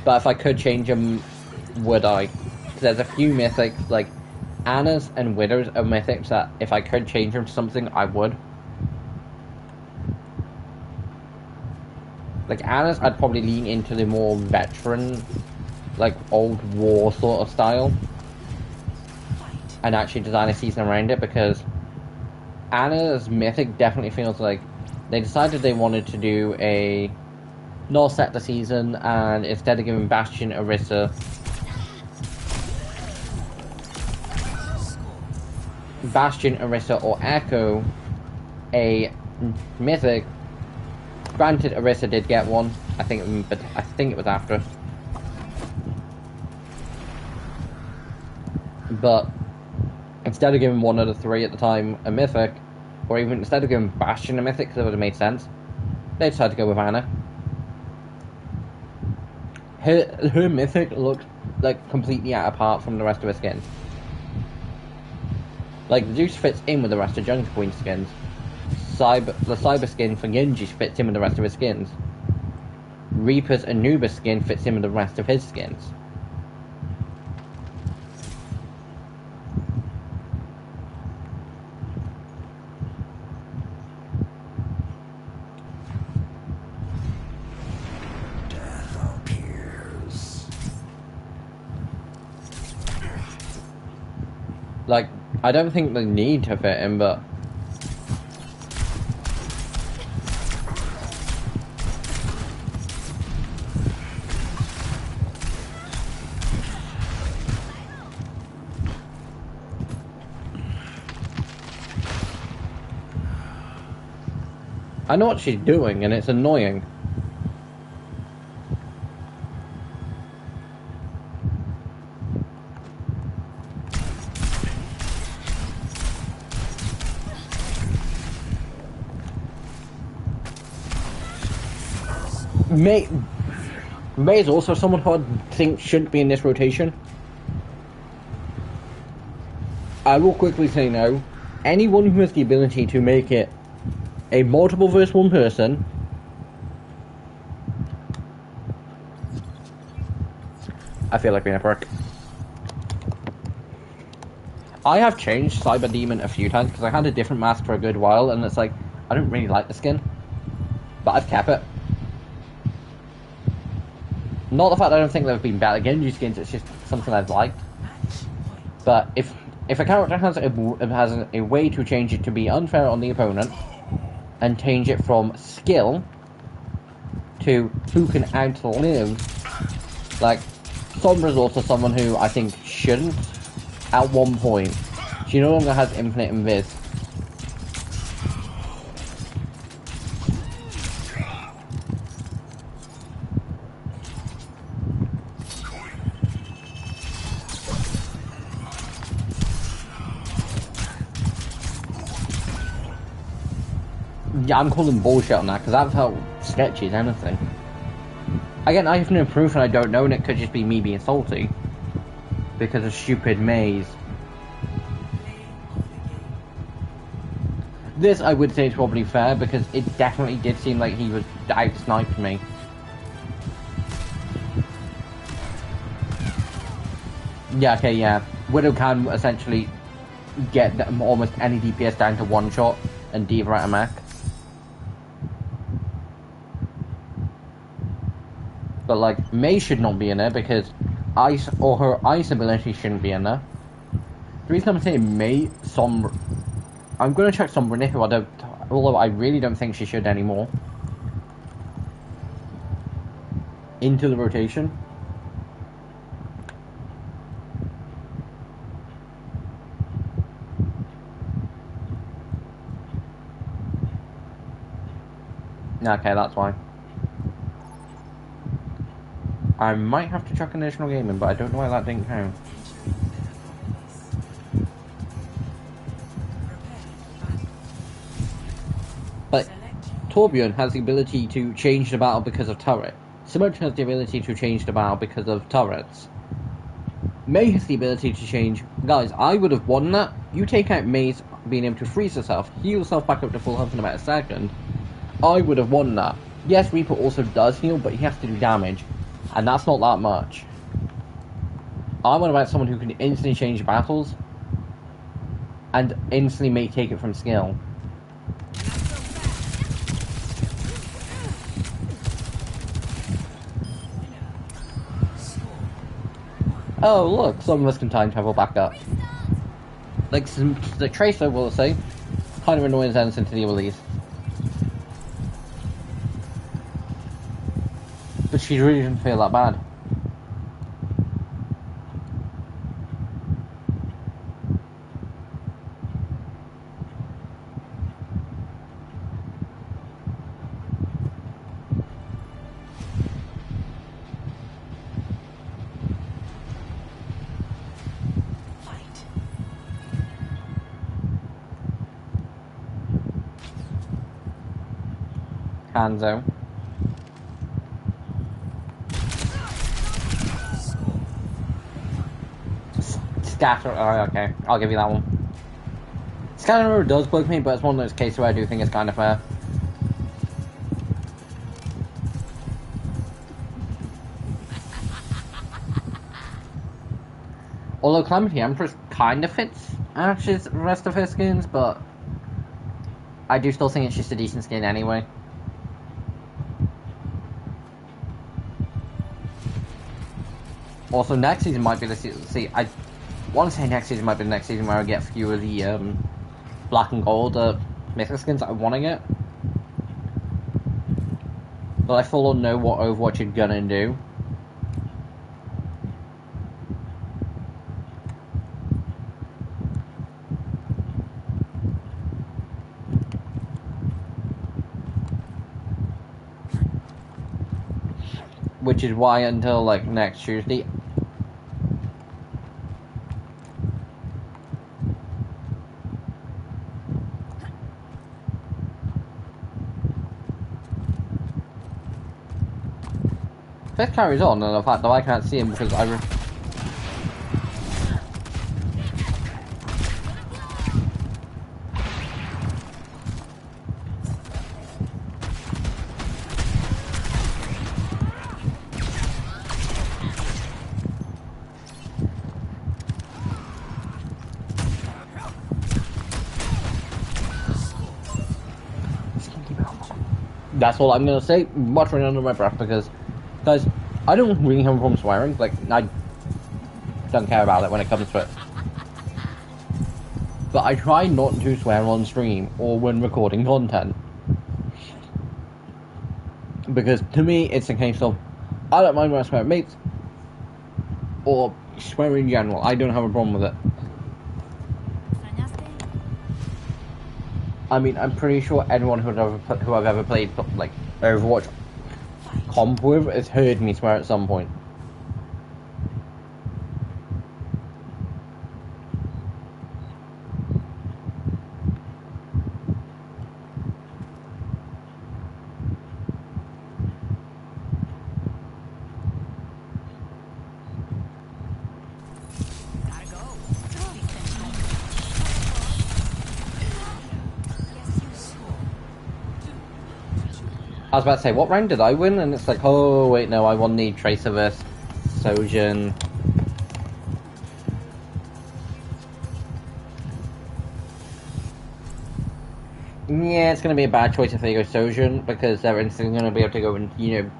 if I could change them, would I? There's a few mythics, like Anna's and Widow's are mythics that if I could change them to something, I would. Like Anna's, I'd probably lean into the more veteran, like old war sort of style, and actually design a season around it, because Anna's mythic definitely feels like they decided they wanted to do a null set the season, and instead of giving Bastion, Orisa, or Echo a mythic. Granted, Orisa did get one. I think it was after. But instead of giving one of the 3 at the time a mythic, or even instead of giving Bastion a mythic, because it would have made sense, they decided to go with Anna. Her mythic looked like completely apart from the rest of her skins. Like, the Zeus fits in with the rest of Jungle Queen skins. The Cyber skin for Genji fits in with the rest of his skins. Reaper's Anubis skin fits in with the rest of his skins. Death appears. Like, I don't think they need to fit in, but I know what she's doing, and it's annoying. May is also someone who I think shouldn't be in this rotation. I will quickly say no. Anyone who has the ability to make it a multiple versus one person, I feel like being a prick. I have changed Cyber Demon a few times because I had a different mask for a good while, and it's like, I don't really like the skin, but I've kept it. Not the fact that I don't think there have been better Genji skins, it's just something I've liked. But if a character has a way to change it to be unfair on the opponent, and change it from skill to who can outlive, like, Sombra's also someone who I think shouldn't at one point. She no longer has infinite invis. Yeah, I'm calling bullshit on that because that felt sketchy as anything. Again, I have no proof and I don't know, and it could just be me being salty because of stupid maze. This, I would say, is probably fair because it definitely did seem like he was out-sniped me. Yeah, okay, yeah. Widow can essentially get almost any DPS down to one shot and D.Va at a mech. But, like, Mei should not be in there because ice, or her ice ability shouldn't be in there. The reason I'm saying Mei, Sombra... I'm going to check Sombra who I don't... Although I really don't think she should anymore. Into the rotation. Okay, that's why. I might have to chuck additional gaming, but I don't know why that didn't count. But Torbjorn has the ability to change the battle because of turret. Smudge has the ability to change the battle because of turrets. Mei has the ability to change... Guys, I would have won that. You take out Mei's being able to freeze herself, heal herself back up to full health in about a second. I would have won that. Yes, Reaper also does heal, but he has to do damage. And that's not that much. I'm on about someone who can instantly change battles and instantly may take it from skill. Oh look, some of us can time travel back up. Like the Tracer will say, kind of annoying as anything to deal with these. But she really didn't feel that bad. Hanzo. Scatter. Oh, okay. I'll give you that one. Scatter does bug me, but it's one of those cases where I do think it's kind of fair. Although Calamity Empress kind of fits Ash's rest of her skins, but I do still think it's just a decent skin anyway. Also, next season might be the season. See, I want to say next season might be the next season where I get a few of the black and gold mythic skins that I want to get. But I still don't know what Overwatch is gonna do. Which is why until like next Tuesday, this carries on, and the fact that I can't see him because I. That's all I'm gonna say, muttering under my breath, because, guys, I don't really have a problem swearing. Like, I don't care about it when it comes to it. But I try not to swear on stream or when recording content. Because to me, it's a case of, I don't mind when I swear at mates, or swear in general. I don't have a problem with it. I mean, I'm pretty sure anyone who I've ever played, like, Overwatch comp with has heard me swear at some point. I was about to say, what round did I win? And it's like, oh, wait, no, I won the Tracer vs. Sojin. Yeah, it's going to be a bad choice if they go Sojin, because they're instantly going to be able to go and, you know...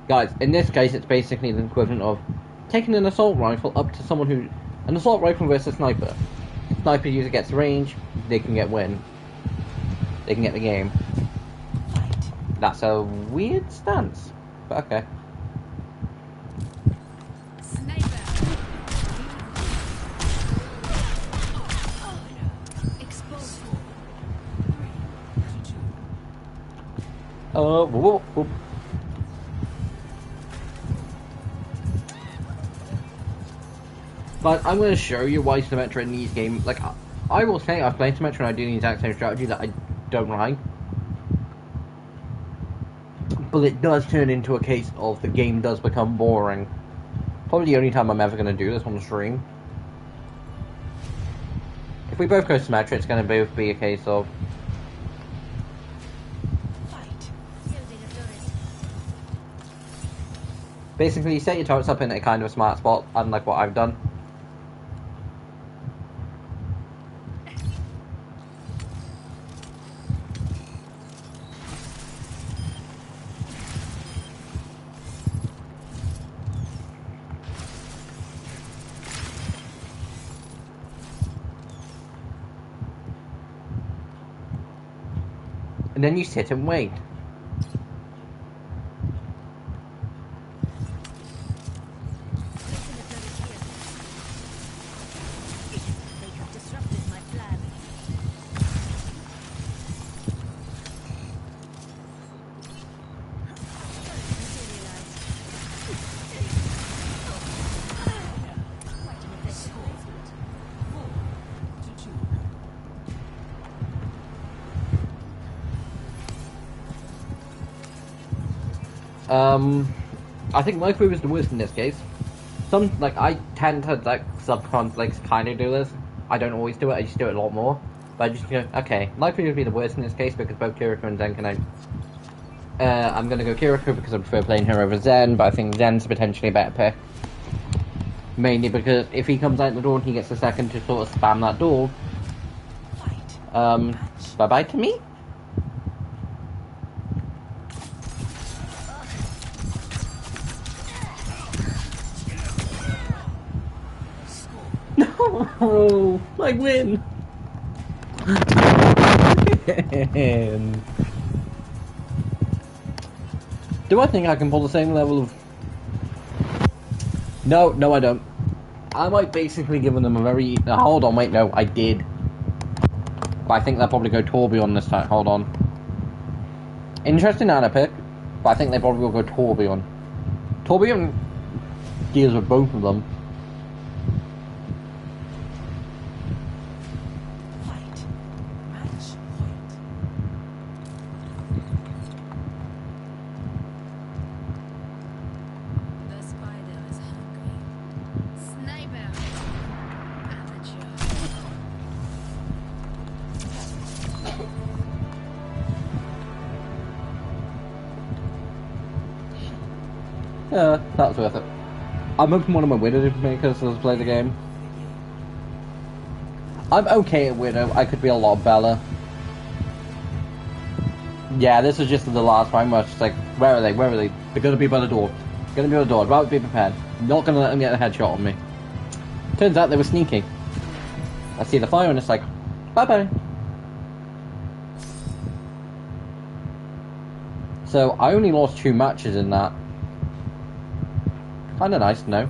Guys, in this case, it's basically the equivalent of taking an assault rifle up to someone who... An assault rifle versus sniper. Sniper user gets range, they can get win. They can get the game. That's a weird stance, but okay. Whoop, whoop. But I'm going to show you why Symmetra in these games, like, I will say I've played Symmetra and I do the exact same strategy that I don't like. But it does turn into a case of the game does become boring. Probably the only time I'm ever going to do this on the stream. If we both go Symmetra, it's going to both be a case of... Basically, you set your turrets up in a kind of a smart spot, unlike what I've done. And then you sit and wait. I think my crew is the worst in this case. I tend to, kind of do this. I don't always do it, I just do it a lot more. But I just go, okay, my crew would be the worst in this case because both Kiriko and Zen can out. I'm gonna go Kiriko because I prefer playing her over Zen, but I think Zen's potentially a better pick. Mainly because if he comes out the door and he gets a second to sort of spam that door, bye-bye to me? No, I win. Do I think I can pull the same level of... No, I don't. I might basically give them a very... hold on, wait, no, I did. But I think they'll probably go Torbjorn this time, hold on. Interesting ana pick, but I think they probably will go Torbjorn. Torbjorn deals with both of them. That's worth it. I'm hoping one of my Widow makers has played the game. I'm okay at Widow. I could be a lot better. Yeah, this is just the last round where it's just like, where are they? Where are they? They're gonna be by the door. They're gonna be by the door. I'd rather be prepared. Not gonna let them get a headshot on me. Turns out they were sneaking. I see the fire and it's like, bye-bye. So, I only lost 2 matches in that. Kinda nice to know.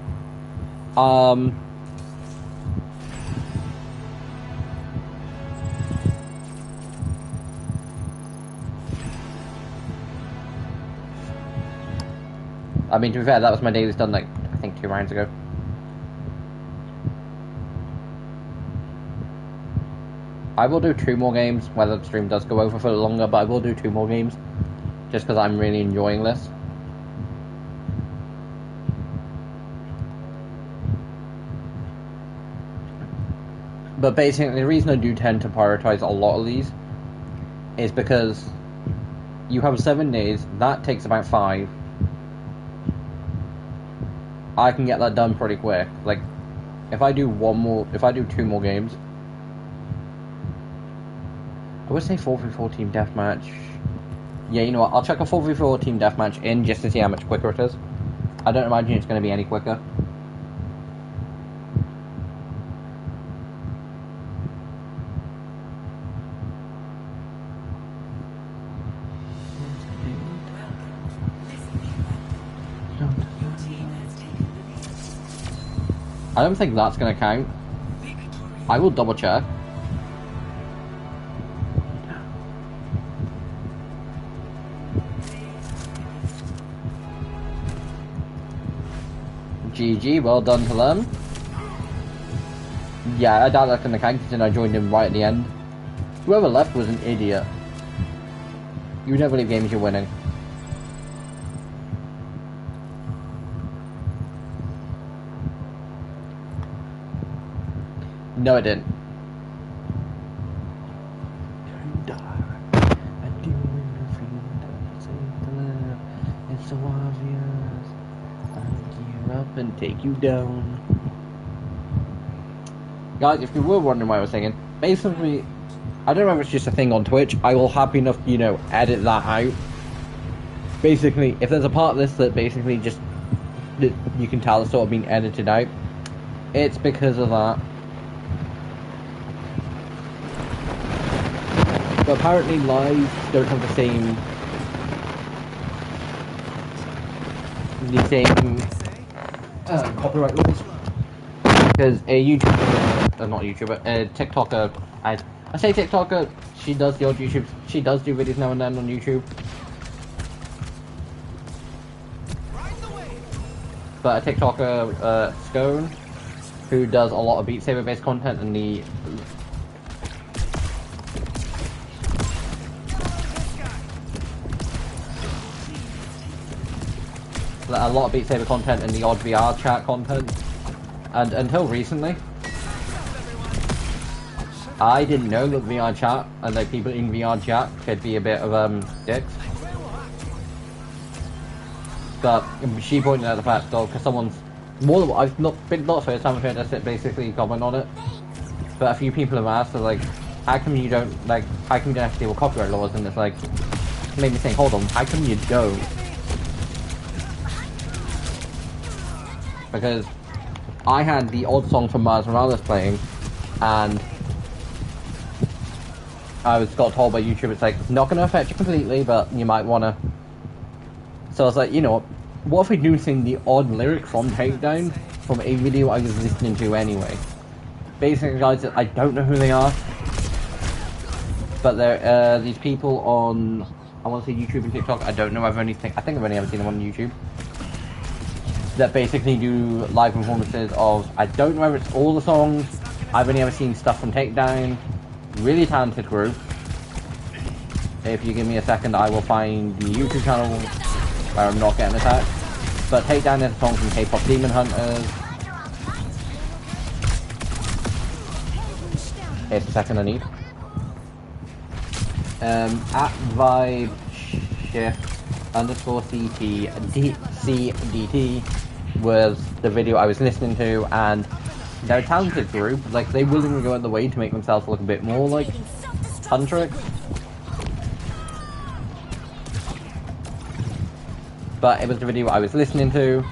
I mean, to be fair, that was my dailies done, like, I think 2 rounds ago. I will do 2 more games, whether the stream does go over for longer, but I will do 2 more games. Just because I'm really enjoying this. But basically, the reason I do tend to prioritize a lot of these is because you have 7 days, that takes about 5. I can get that done pretty quick. Like, if I do 2 more games, I would say 4v4 team deathmatch. Yeah, you know what? I'll check a 4v4 team deathmatch in just to see how much quicker it is. I don't imagine it's going to be any quicker. I don't think that's going to count. I will double check. GG, well done to them. Yeah, I doubt that's going to count since I joined him right at the end. Whoever left was an idiot. You never leave games you're winning. No, it didn't. It's so obvious. I'll gear up and take you down. Guys, if you were wondering why I was singing, basically, I don't know if it's just a thing on Twitch. I will happy enough, you know, edit that out. Basically, if there's a part of this that basically just that you can tell it's sort of being edited out, it's because of that. But apparently lives don't have the same copyright laws. Because a YouTuber, not YouTuber, a TikToker, I say TikToker, she does the odd YouTube, she does do videos now and then on YouTube. But a TikToker, Scone, who does a lot of Beat Saber based content and a lot of Beat Saber content and the odd VR chat content. And until recently, I didn't know that VR chat and like people in VR chat could be a bit of dicks. But she pointed out the fact though, because someone's more than I've not the first time I've heard us basically comment on it. But a few people have asked, so like, how come you don't have to deal with copyright laws? And it's like, made me think, hold on, how come you don't? Because I had the odd song from Miles Morales playing, and I got told by YouTube it's like, it's not going to affect you completely, but you might want to. So I was like, you know, what if we do sing the odd lyric from Takedown from a video I was listening to anyway? Basically, guys, I don't know who they are, but they're these people on, I want to say YouTube and TikTok. I don't know. I think I've only ever seen them on YouTube. That basically do live performances of, I don't know if it's all the songs, I've only ever seen stuff from Takedown. Really talented group. If you give me a second, I will find the YouTube channel where I'm not getting attacked. But Takedown is a song from K-pop Demon Hunters. Here's the second I need. At Vibe Shift, underscore CDT was the video I was listening to, and they're a talented group. Like, they willingly go out the way to make themselves look a bit more like Huntrix. But it was the video I was listening to.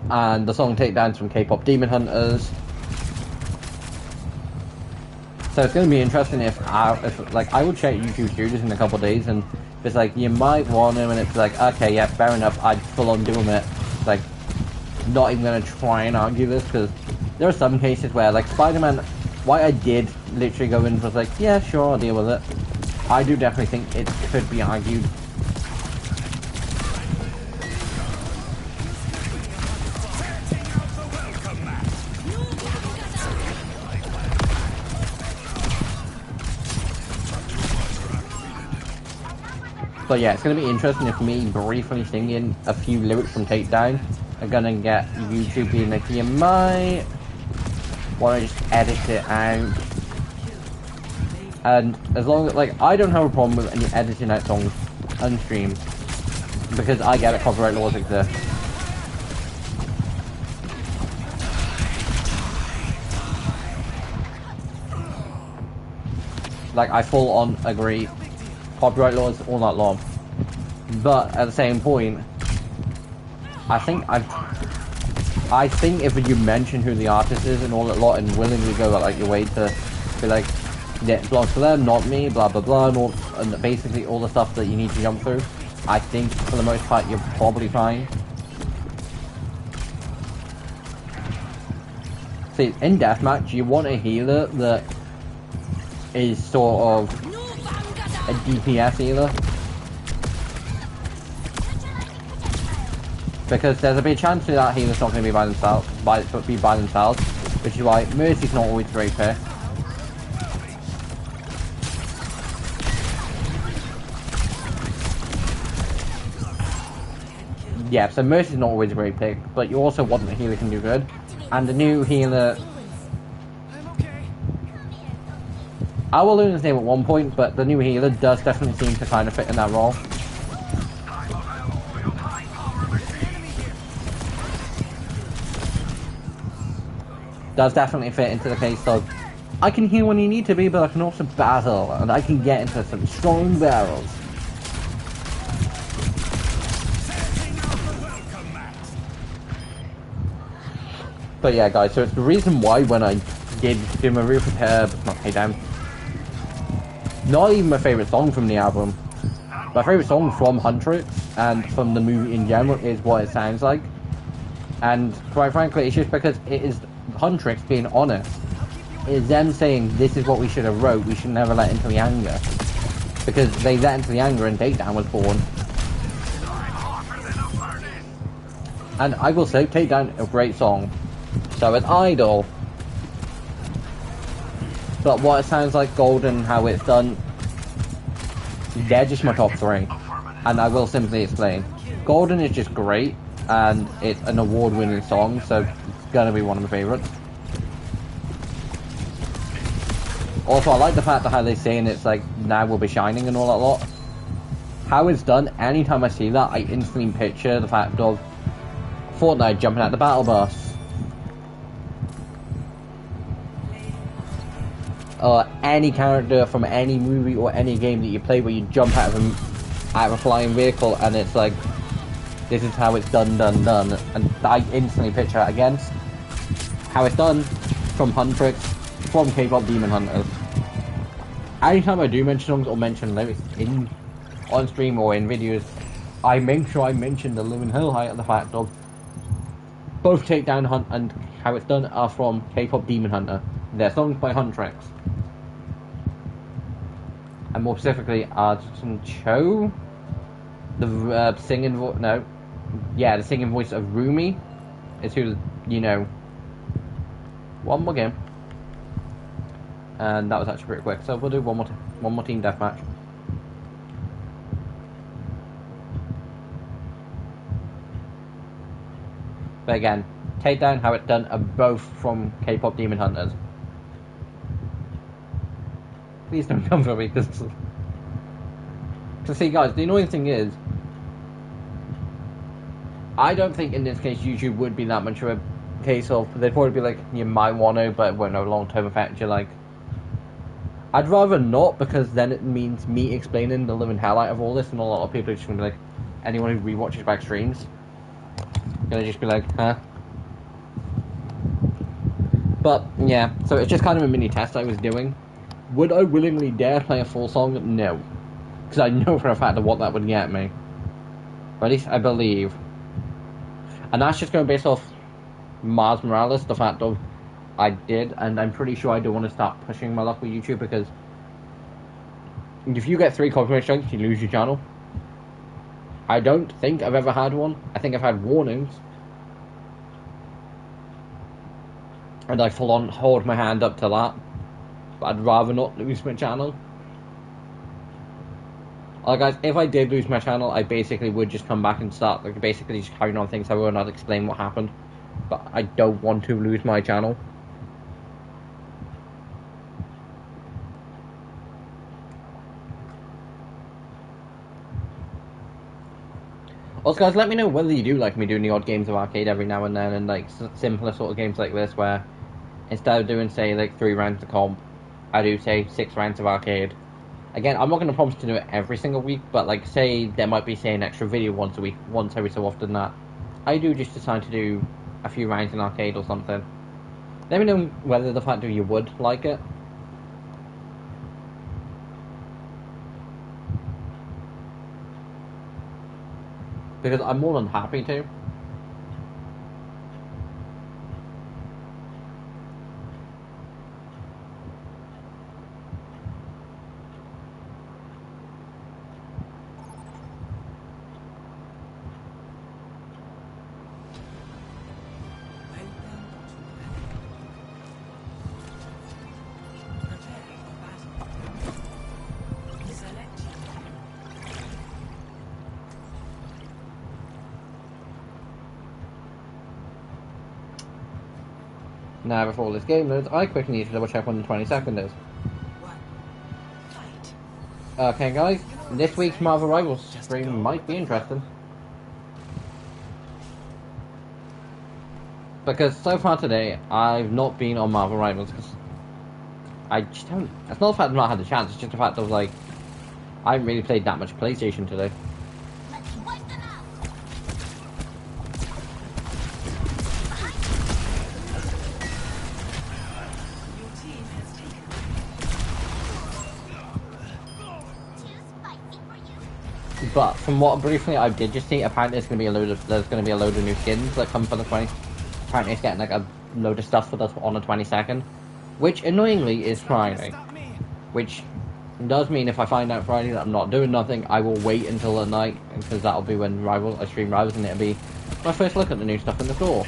And the song Takedowns from K-pop Demon Hunters. So it's going to be interesting if I will check YouTube Studios in a couple of days, and if it's like, you might want to, and it's like, okay, yeah, fair enough, I'd full on doing it. Like, not even going to try and argue this, because there are some cases where, like, Spider-Man, why I did literally go in was like, yeah, sure, I'll deal with it. I do definitely think it could be argued. But yeah, it's going to be interesting if me briefly singing a few lyrics from Takedown are going to get YouTube being like, you might want to just edit it out. And as long as, like, I don't have a problem with any editing out songs on stream, because I get it, copyright laws exist. Like, I full on agree. Copyright laws all night long, but at the same point, I think if you mention who the artist is and all that lot, and willingly go like your way to be like, yeah, it belongs to them, not me, blah blah blah, and basically all the stuff that you need to jump through, I think for the most part you're probably fine. See, in deathmatch, you want a healer that is sort of a DPS healer, because there's a big chance that healer's not going to be by themselves, which is why Mercy's not always a great pick. Yeah, so Mercy's not always a great pick, but you also want a healer can do good, and the new healer, I will learn his name at one point, but the new healer does definitely seem to kind of fit in that role. Does definitely fit into the case of, I can heal when you need to be, but I can also battle, and I can get into some strong barrels. But yeah, guys, so it's the reason why when I did do my review for not Takedown, not even my favourite song from the album, my favourite song from Huntrix and from the movie in general is What It Sounds Like. And quite frankly, it's just because it is Huntrix being honest. It is them saying, this is what we should have wrote, we should never let into the anger. Because they let into the anger and Takedown was born. And I will say, Takedown, a great song. So is Idol. But What It Sounds Like, Golden, how it's done, they're just my top three. And I will simply explain. Golden is just great, and it's an award-winning song, so it's gonna be one of my favourites. Also, I like the fact that how they're saying it's like, now we'll be shining and all that lot. How it's done, anytime I see that, I instantly picture the fact of Fortnite jumping at the battle bus. Or any character from any movie or any game that you play where you jump out of a flying vehicle, and it's like, this is how it's done. And I instantly picture it again. How it's done from Huntrix, from K-pop Demon Hunters. Anytime I do mention songs or mention lyrics on stream or in videos, I make sure I mention the Lumen Hill height of the fact of both Takedown Hunt and How It's Done are from K-pop Demon Hunter. They're songs by Huntrix. And more specifically, Arjun Cho, the singing voice, the singing voice of Rumi is who, you know, one more game. And that was actually pretty quick, so we'll do one more team deathmatch. But again, Takedown, How It Done are both from K-pop Demon Hunters. Please don't come for me, because... see, guys, the annoying thing is, I don't think in this case YouTube would be that much of a case of, they'd probably be like, you might want to, but it won't have a long-term effect. You're like, I'd rather not, because then it means me explaining the living hell out of all this, and a lot of people are just going to be like, anyone who rewatches back streams, going to just be like, huh? But, yeah, so it's just kind of a mini test I was doing. Would I willingly dare play a full song? No. Because I know for a fact of what that would get me. Or at least I believe. And that's just going based off Mars Morales, the fact of I did, and I'm pretty sure I don't want to start pushing my luck with YouTube, because if you get 3 copyright strikes, you lose your channel. I don't think I've ever had one. I think I've had warnings. And I full on hold my hand up to that. But I'd rather not lose my channel. Guys, if I did lose my channel, I basically would just come back and start, like, basically just carrying on things. I will not explain what happened. But I don't want to lose my channel. Also, guys, let me know whether you do like me doing the odd games of arcade every now and then, and, like, simpler sort of games like this, where instead of doing, say, like, 3 rounds of comp, I do, say, 6 rounds of arcade. Again, I'm not going to promise to do it every single week, but, like, say there might be, say, an extra video once a week, once every so often that I do just decide to do a few rounds in arcade or something. Let me know whether the fact that you would like it. Because I'm more than happy to. Now, before this game loads, I quickly need to double check when the 22nd is. Okay, guys, this week's Marvel Rivals stream might be interesting. Because so far today, I've not been on Marvel Rivals, because I just don't... It's not the fact I've not had the chance, it's just the fact of, like, I haven't really played that much PlayStation today. But from what briefly I did just see, apparently there's gonna be a load of new skins that come for the 20. Apparently it's getting like a load of stuff for us on the 22nd, which annoyingly is Friday. Which does mean if I find out Friday that I'm not doing nothing, I will wait until the night, because that'll be when I stream Rivals, and it'll be my first look at the new stuff in the store.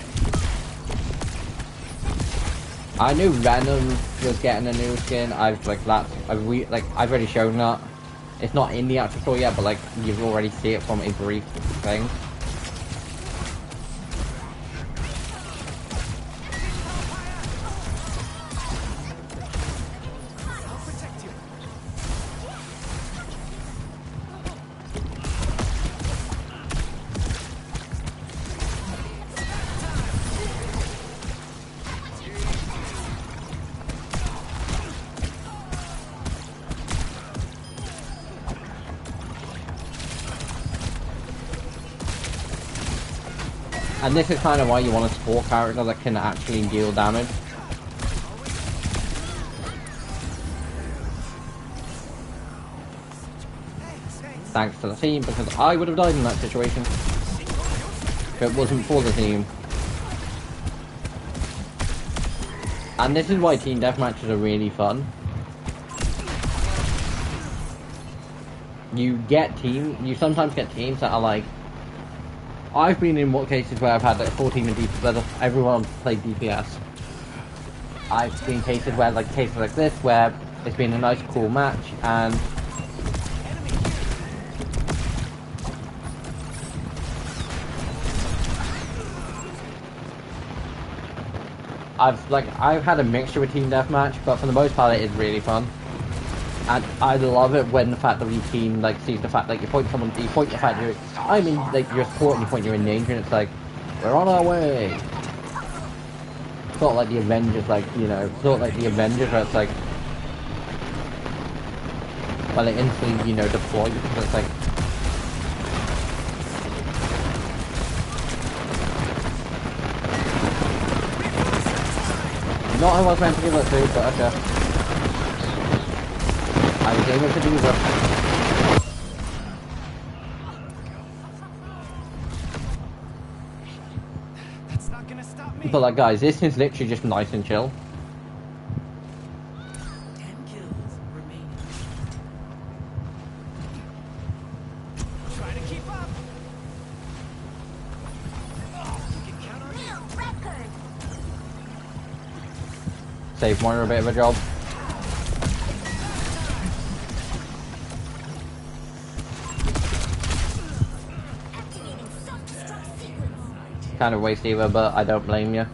I knew Venom was getting a new skin. I've already shown that. It's not in the actual store yet, but like you've already seen it from a brief thing. And this is kind of why you want a support character that can actually deal damage. Thanks to the team, because I would have died in that situation if it wasn't for the team. And this is why team deathmatches are really fun. You sometimes get teams that are like, I've been in cases where I've had like 4 team and where everyone played DPS. I've seen cases like this where it's been a nice cool match and I've had a mixture with team deathmatch, but for the most part it is really fun. And I love it when the fact that your team like sees the fact like you point someone, you point the fact you're I'm in like you're supporting, you point you're in danger, and it's like we're on our way. Sort of like the Avengers, like you know, sort of like the Avengers, where it's like, well, they instantly deploy because it's like. Not I was meant to give it to, but okay. I was able to do that. That's not gonna stop me. But like, guys, this is literally just nice and chill. 10 kills remaining. Try to keep up. Oh, you can count on me. Record. Save Moira a bit of a job. Activating self-destruct sequence. Kind of waste Eva, but I don't blame you.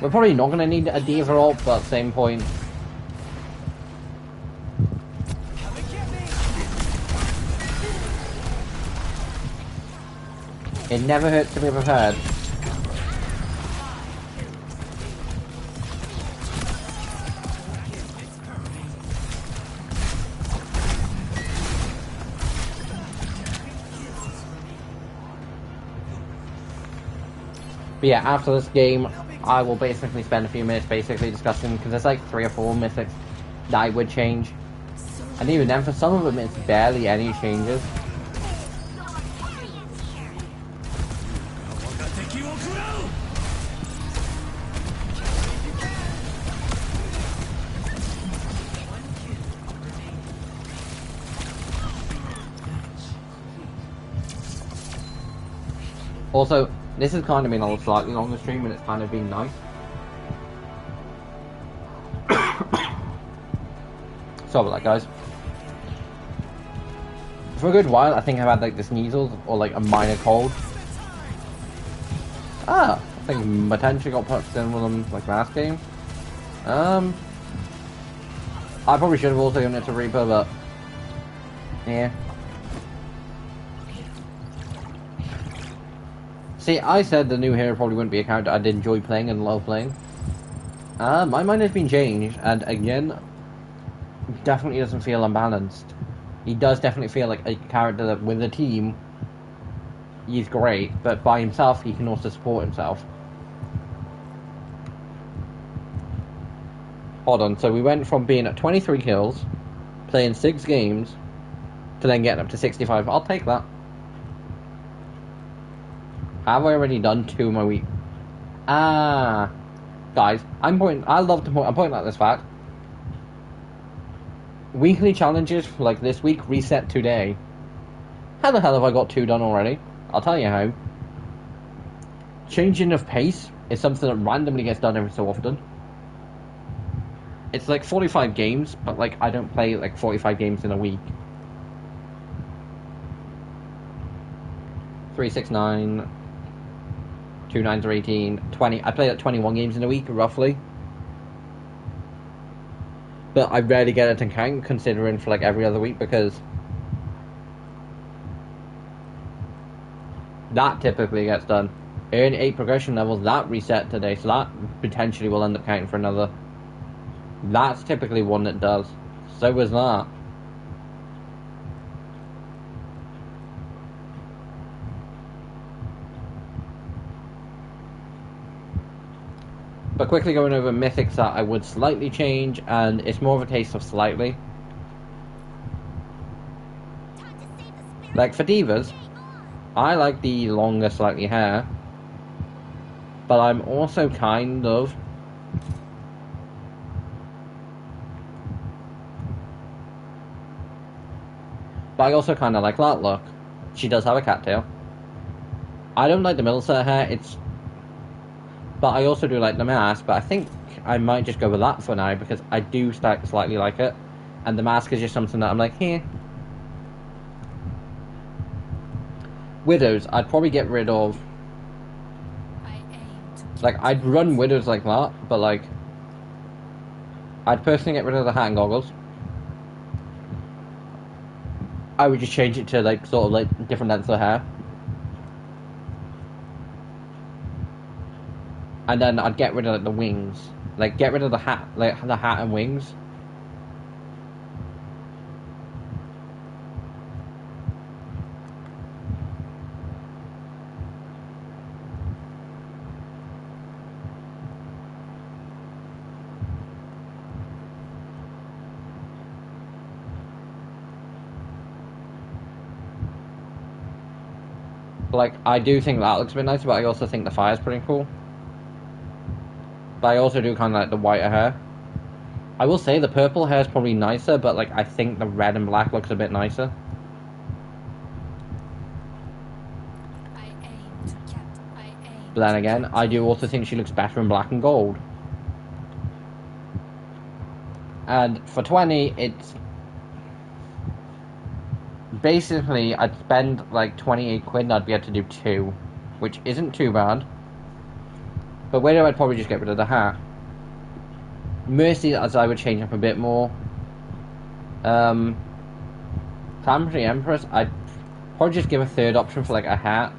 We're probably not going to need a Diva ult, but same point. Come and get me. It never hurts to be prepared. But yeah, after this game, I will basically spend a few minutes basically discussing, because there's like 3 or 4 mythics that I would change. And even then, for some of them, it's barely any changes. Also, this has kind of been a slightly longer stream, and it's kind of been nice. Sorry about that, guys. For a good while, I think I've had like the sneezels or like a minor cold. I think potentially got put in with them like last game. I probably should have also given it to Reaper, but yeah. See, I said the new hero probably wouldn't be a character I'd enjoy playing and love playing. My mind has been changed, and again, definitely doesn't feel unbalanced. He does definitely feel like a character that with a team, he's great, but by himself, he can also support himself. Hold on, so we went from being at 23 kills, playing 6 games, to then getting up to 65. I'll take that. Have I already done 2 in my week? Guys, I'm pointing out this fact. Weekly challenges like this week reset today. How the hell have I got 2 done already? I'll tell you how. Changing of pace is something that randomly gets done every so often. It's like 45 games, but like I don't play like 45 games in a week. 3, 6, 9, 2 9s are 18, 20. I play like 21 games in a week, roughly. But I rarely get it to count, considering for like every other week, because that typically gets done. Earn 8 progression levels, that reset today, so that potentially will end up counting for another. That's typically one that does. So was that. But quickly going over mythics that I would slightly change, and it's more of a case of slightly. Like for divas, I like the longer slightly hair, but I'm also kind of I like that look. She does have a cattail. I don't like the middle set hair, but I also do like the mask, but I think I might just go with that for now, because I do slightly like it. And the mask is just something that I'm like, here. Widows, I'd probably get rid of. I aim to Like, I'd run widows like that, but like, I'd personally get rid of the hat and goggles. I would just change it to like sort of like different lengths of hair. And then I'd get rid of like, the wings. Like, get rid of the hat, like the hat and wings. Like, I do think that looks a bit nice, but I also think the fire's pretty cool. But I also do kind of like the whiter hair. I will say the purple hair is probably nicer, but like I think the red and black looks a bit nicer. I aimed, kept, I aimed. But then again, I do also think she looks better in black and gold. And for 20, it's basically I'd spend like 28 quid and I'd be able to do 2, which isn't too bad. But Widow, I'd probably just get rid of the hat. Mercy, as I would change up a bit more. Family Empress, I'd probably just give a third option for like a hat,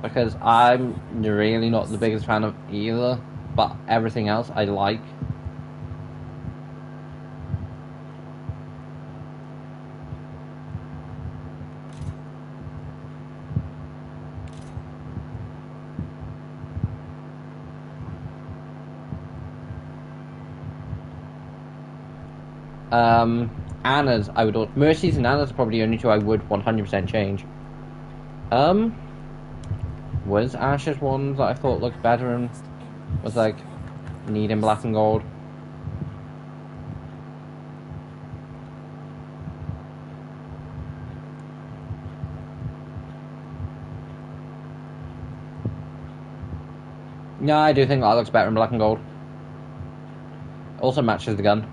because I'm really not the biggest fan of either, but everything else I like. Anna's, I would... Mercy's and Anna's are probably the only two I would 100% change. Was Ash's one that I thought looked better and was like, need in black and gold. No, I do think that looks better in black and gold. Also matches the gun.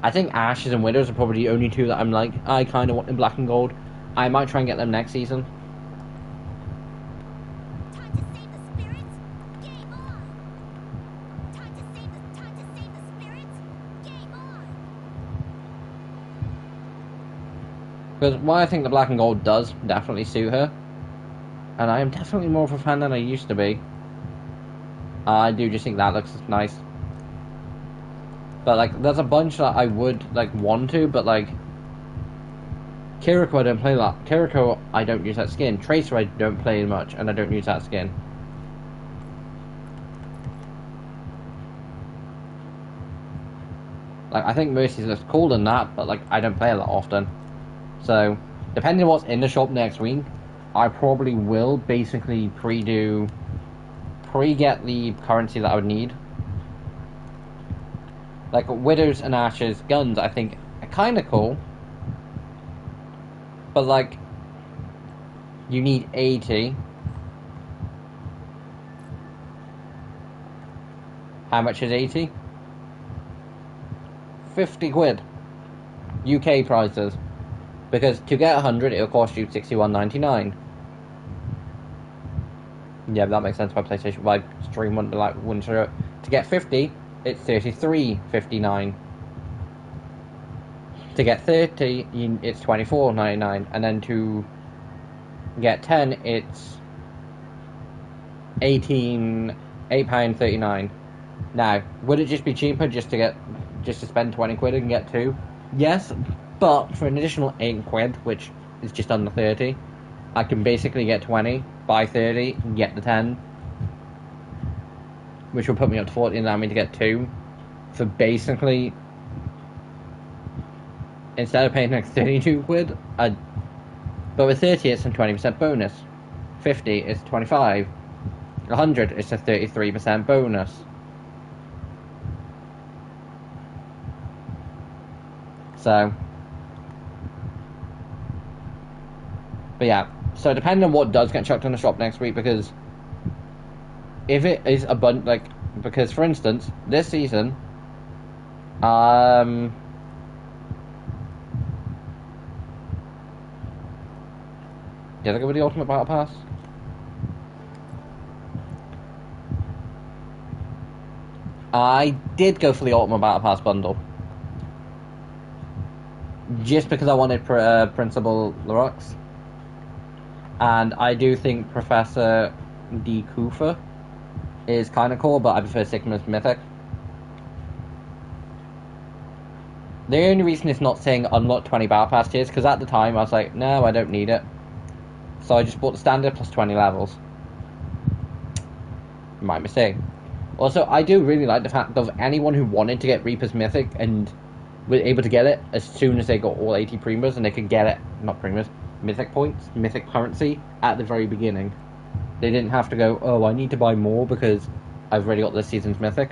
I think Ashes and Widows are probably the only two that I'm like, I kind of want in black and gold. I might try and get them next season. Time to save the spirits. Game on. Time to save the spirits. Game on. Because while I think the black and gold does definitely suit her, and I am definitely more of a fan than I used to be, I do just think that looks nice. But like, there's a bunch that I would like want to, but like, Kiriko I don't play that. Kiriko I don't use that skin. Tracer I don't play much, and I don't use that skin. Like, I think Mercy's looks cool than that, but like, I don't play it that often. So, depending on what's in the shop next week, I probably will basically pre-get the currency that I would need. Like, Widows and Ashes guns, I think, are kind of cool. But, like, you need 80. How much is 80? 50 quid. UK prices. Because to get 100, it'll cost you $61.99. Yeah, that makes sense. My PlayStation 5 stream wouldn't show it. To get 50, it's $33.59. To get 30, it's $24.99, and then to get 10, it's £8.39. Now, would it just be cheaper just to spend 20 quid and get 2? Yes, but for an additional 8 quid, which is just under 30, I can basically get 20, buy 30, and get the 10. Which will put me up to 40 and allow me to get 2 for basically, instead of paying like 32 quid, but with 30 it's a 20% bonus, 50 is 25, 100 is a 33% bonus. So, but yeah, so depending on what does get chucked in the shop next week, because if it is a bunch, like, because for instance, this season, did I go with the Ultimate Battle Pass? I did go for the Ultimate Battle Pass bundle. Just because I wanted Principal Lerox. And I do think Professor D. Kufa is kind of cool, but I prefer Sigma's Mythic. The only reason it's not saying unlock 20 Battle Pass tiers, because at the time I was like, no, I don't need it. So I just bought the standard plus 20 levels. My mistake. Also, I do really like the fact of anyone who wanted to get Reaper's Mythic and were able to get it as soon as they got all 80 Primas, and they could get it, not Primas, Mythic points, Mythic currency, at the very beginning. They didn't have to go, oh, I need to buy more because I've already got this season's Mythic.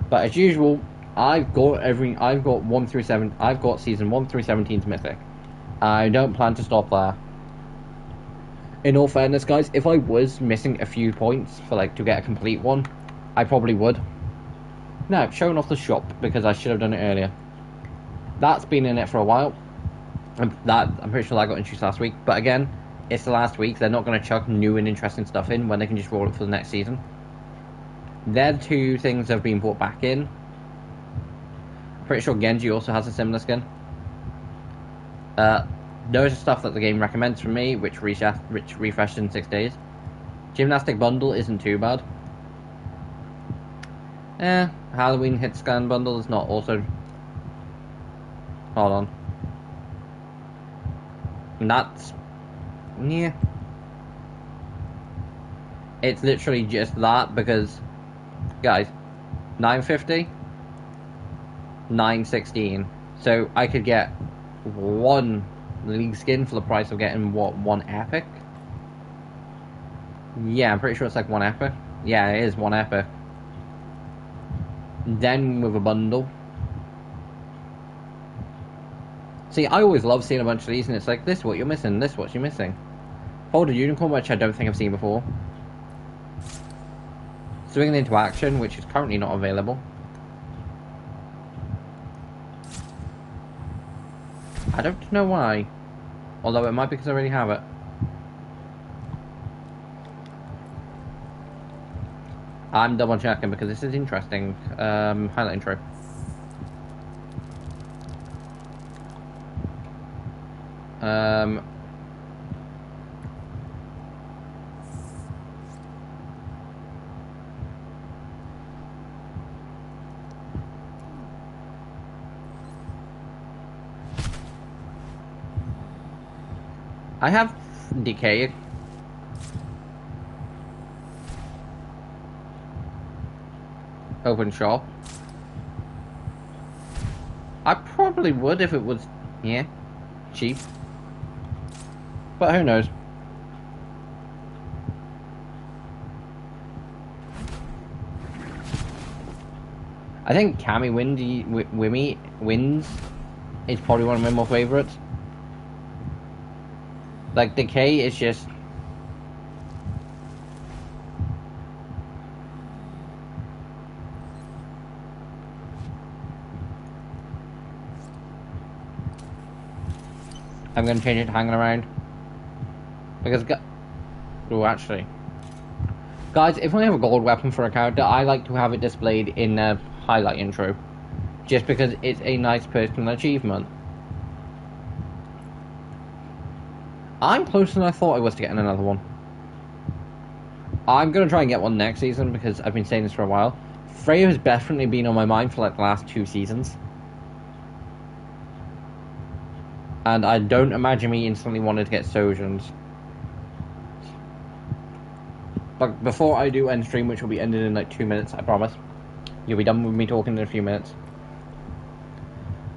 But as usual, I've got season 1 through 17's Mythic. I don't plan to stop there. In all fairness, guys, if I was missing a few points for to get a complete one, I probably would. Now, showing off the shop because I should have done it earlier. That's been in it for a while. I'm pretty sure that got introduced last week. But again, it's the last week. They're not going to chuck new and interesting stuff in when they can just roll it for the next season. They're the two things that have been brought back in. I'm pretty sure Genji also has a similar skin. Those are stuff that the game recommends from me, which refreshed in 6 days. Gymnastic bundle isn't too bad. Halloween hit scan bundle is not also. Hold on. And that's. Yeah. It's literally just that because. Guys, 950, 916. So I could get one League skin for the price of getting one epic? Yeah, I'm pretty sure it's like one epic. Yeah, it is one epic. Then with a bundle. See, I always love seeing a bunch of these, and it's like, this what you're missing, this what you're missing. Folded Unicorn, which I don't think I've seen before. Swinging into Action, which is currently not available. I don't know why. Although it might be because I already have it. I'm double checking because this is interesting. Highlight intro. I have Decay. Open shop. I probably would if it was, yeah, cheap. But who knows? I think Cammy Wins is probably one of my more favorites. Like, Decay is just... I'm gonna change it to Hanging Around. Because... Oh, actually. Guys, if I have a gold weapon for a character, I like to have it displayed in a highlight intro. Just because it's a nice personal achievement. I'm closer than I thought I was to getting another one. I'm going to try and get one next season because I've been saying this for a while. Freya has definitely been on my mind for like the last 2 seasons. And I don't imagine me instantly wanting to get Sojans. But before I do end stream, which will be ended in like 2 minutes, I promise. You'll be done with me talking in a few minutes.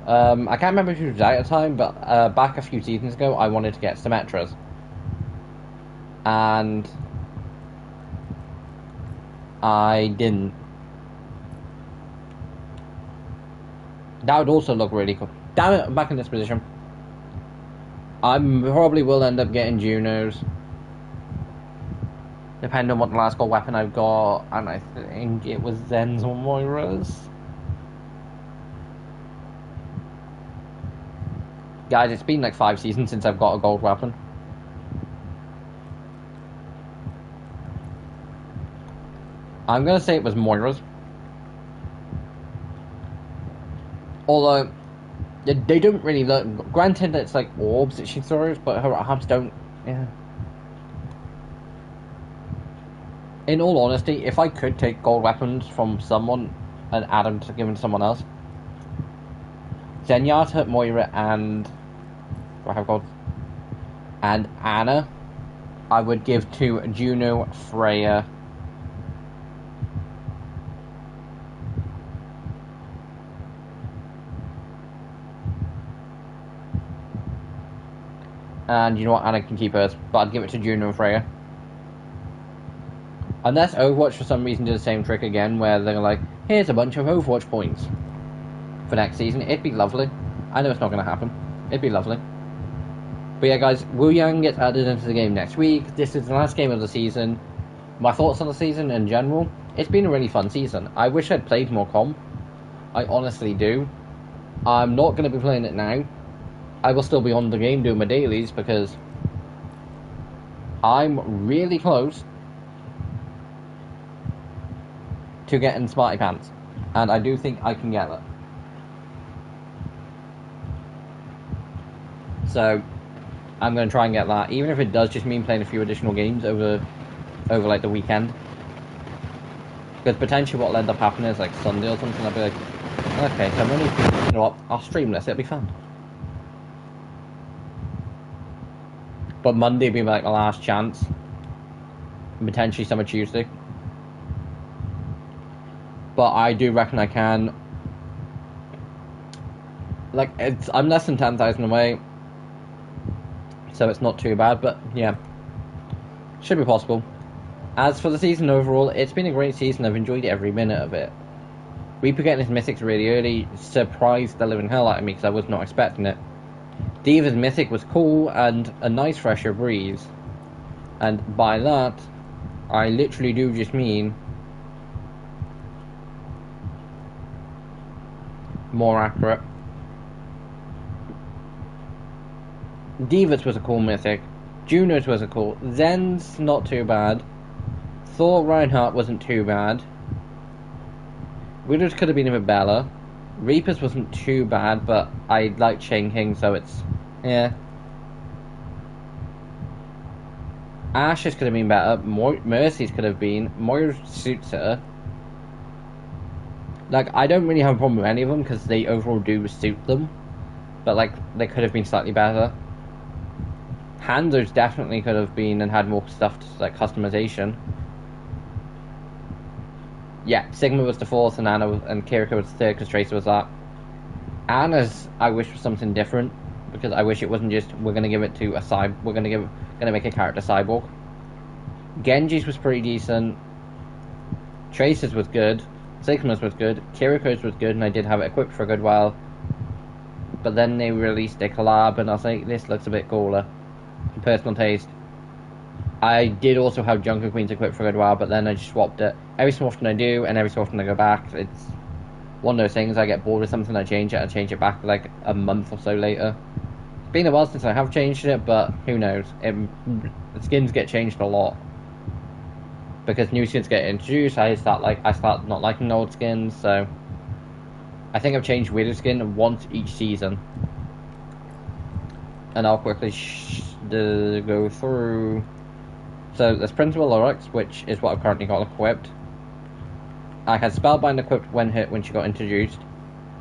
I can't remember if it was out at the time, but back a few seasons ago, I wanted to get Symmetras. And I didn't. That would also look really cool. Damn it, I'm back in this position. I probably will end up getting Junos. Depending on what the last gold weapon I've got. And I think it was Zen's or Moira's. Guys, it's been like 5 seasons since I've got a gold weapon. I'm gonna say it was Moira's. Although, they don't really look... Granted, it's like orbs that she throws, but her arms don't... Yeah. In all honesty, if I could take gold weapons from someone and add them to give them to someone else, Zenyatta, Moira, and... Do I have gold? And Anna, I would give to Juno, Freya... And you know what, Anna can keep hers, but I'd give it to Juno and Freya. Unless Overwatch for some reason did the same trick again, where they're like, here's a bunch of Overwatch points for next season, it'd be lovely. I know it's not going to happen. It'd be lovely. But yeah, guys, Wu Yang gets added into the game next week. This is the last game of the season. My thoughts on the season in general, it's been a really fun season. I wish I'd played more comp. I honestly do. I'm not going to be playing it now. I will still be on the game doing my dailies because I'm really close to getting Smarty Pants, and I do think I can get it. So I'm going to try and get that, even if it does just mean playing a few additional games over like the weekend. Because potentially what'll end up happening is like Sunday or something, I'll be like, okay, so I'm only, you know what, I'll stream this, it'll be fun. But Monday will be like my last chance. And potentially some of Tuesday. But I do reckon I can. Like, I'm less than 10,000 away. So it's not too bad, but yeah. Should be possible. As for the season overall, it's been a great season. I've enjoyed every minute of it. Reaper getting his mythics really early surprised the living hell out of me because I was not expecting it. Diva's mythic was cool and a nice fresher breeze. And by that, I literally do just mean more accurate. Diva's was a cool mythic. Juno's was a cool. Zen's not too bad. Thor Reinhardt wasn't too bad. Widow's could have been a bit better. Reaper's wasn't too bad, but I like Chang King, so it's... yeah. Ashes could have been better. Mercy's could have been. Moira suits her. Like, I don't really have a problem with any of them, because they overall do suit them. But, like, they could have been slightly better. Hanzo's definitely could have been and had more stuff, like, customization. Yeah, Sigma was the fourth, and Anna and Kiriko was the third, because Tracer was that. Anna's, I wish, was something different, because I wish it wasn't just, we're gonna give it to a we're gonna make a character cyborg. Genji's was pretty decent. Tracer's was good. Sigma's was good. Kiriko's was good, and I did have it equipped for a good while. But then they released a collab, and I was like, this looks a bit cooler. Personal taste. I did also have Junker Queens equipped for a good while, but then I just swapped it. Every so often I do, and every so often I go back. It's one of those things, I get bored with something, I change it back like a month or so later. It's been a while since I have changed it, but who knows. The skins get changed a lot. Because new skins get introduced, I start not liking the old skins, so... I think I've changed Widow skin once each season. And I'll quickly go through... So there's Principal Lorax, which is what I've currently got equipped. I had Spellbind equipped when she got introduced.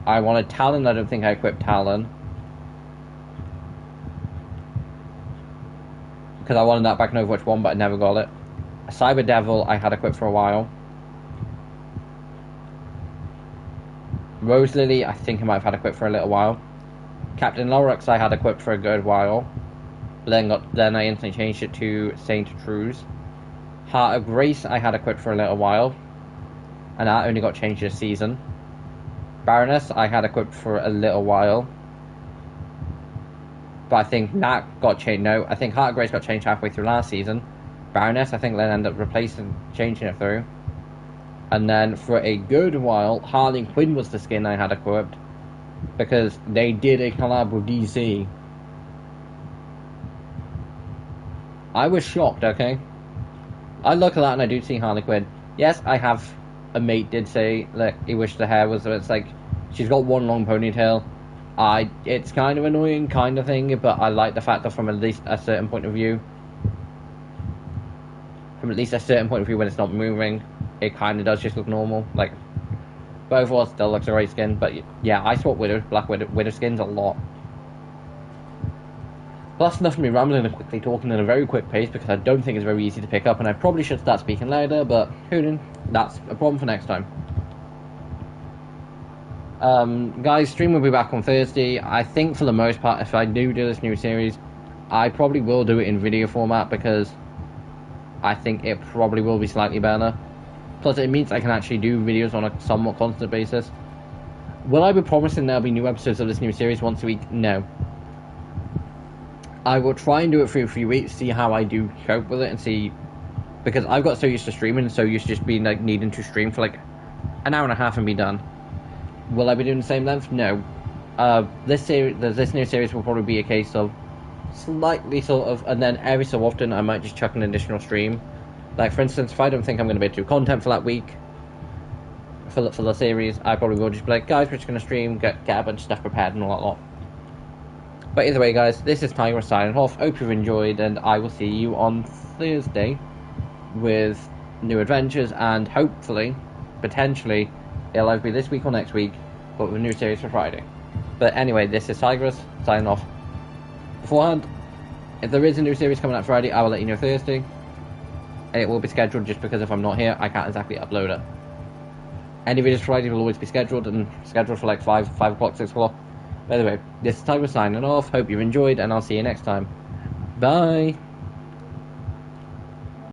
I wanted Talon, I don't think I equipped Talon. Because I wanted that back in Overwatch 1, but I never got it. Cyber Devil I had equipped for a while. Rose Lily I think I might have had equipped for a little while. Captain Lorax I had equipped for a good while. Then I instantly changed it to Saint Trues. Heart of Grace I had equipped for a little while. And that only got changed this season. Baroness I had equipped for a little while. But I think that got changed. No, I think Heart of Grace got changed halfway through last season. Baroness I think then ended up changing it through. And then for a good while, Harley Quinn was the skin I had equipped. Because they did a collab with DC. I was shocked, okay? I look at that and I do see Harley Quinn. Yes, I have a mate did say that he wished the hair was, it's like, She's got one long ponytail. It's kind of annoying, kind of thing, but I like the fact that from at least a certain point of view, when it's not moving, it kind of does just look normal. Like, but overall, it still looks a great skin. But yeah, I swap Black Widow skins a lot. But that's enough of me rambling and quickly talking at a very quick pace because I don't think it's very easy to pick up, and I probably should start speaking louder, but who knew? That's a problem for next time. Guys, stream will be back on Thursday. I think for the most part, if I do this new series, I probably will do it in video format because I think it probably will be slightly better. Plus, it means I can actually do videos on a somewhat constant basis. Will I be promising there'll be new episodes of this new series once a week? No. I will try and do it for a few weeks, see how I do cope with it, and see, because I've got so used to streaming and so used to just being like needing to stream for like an hour and a half and be done. Will I be doing the same length? No. This new series will probably be a case of slightly sort of, and then every so often I might just chuck an additional stream. Like for instance, if I don't think I'm going to be able to do content for that week, for the series, I probably will just be like, guys, we're just going to stream, get a bunch of stuff prepared and all that lot. But either way, guys, this is Tiger signing off. Hope you've enjoyed, and I will see you on Thursday with new adventures, and hopefully, potentially, it'll either be this week or next week, but with a new series for Friday. But anyway, this is Tigress signing off. Beforehand, if there is a new series coming out Friday, I will let you know Thursday. It will be scheduled just because if I'm not here, I can't exactly upload it. Any videos Friday will always be scheduled, and scheduled for like 5 o'clock, 6 o'clock. By the way, this is Tiger signing off. Hope you've enjoyed, and I'll see you next time. Bye!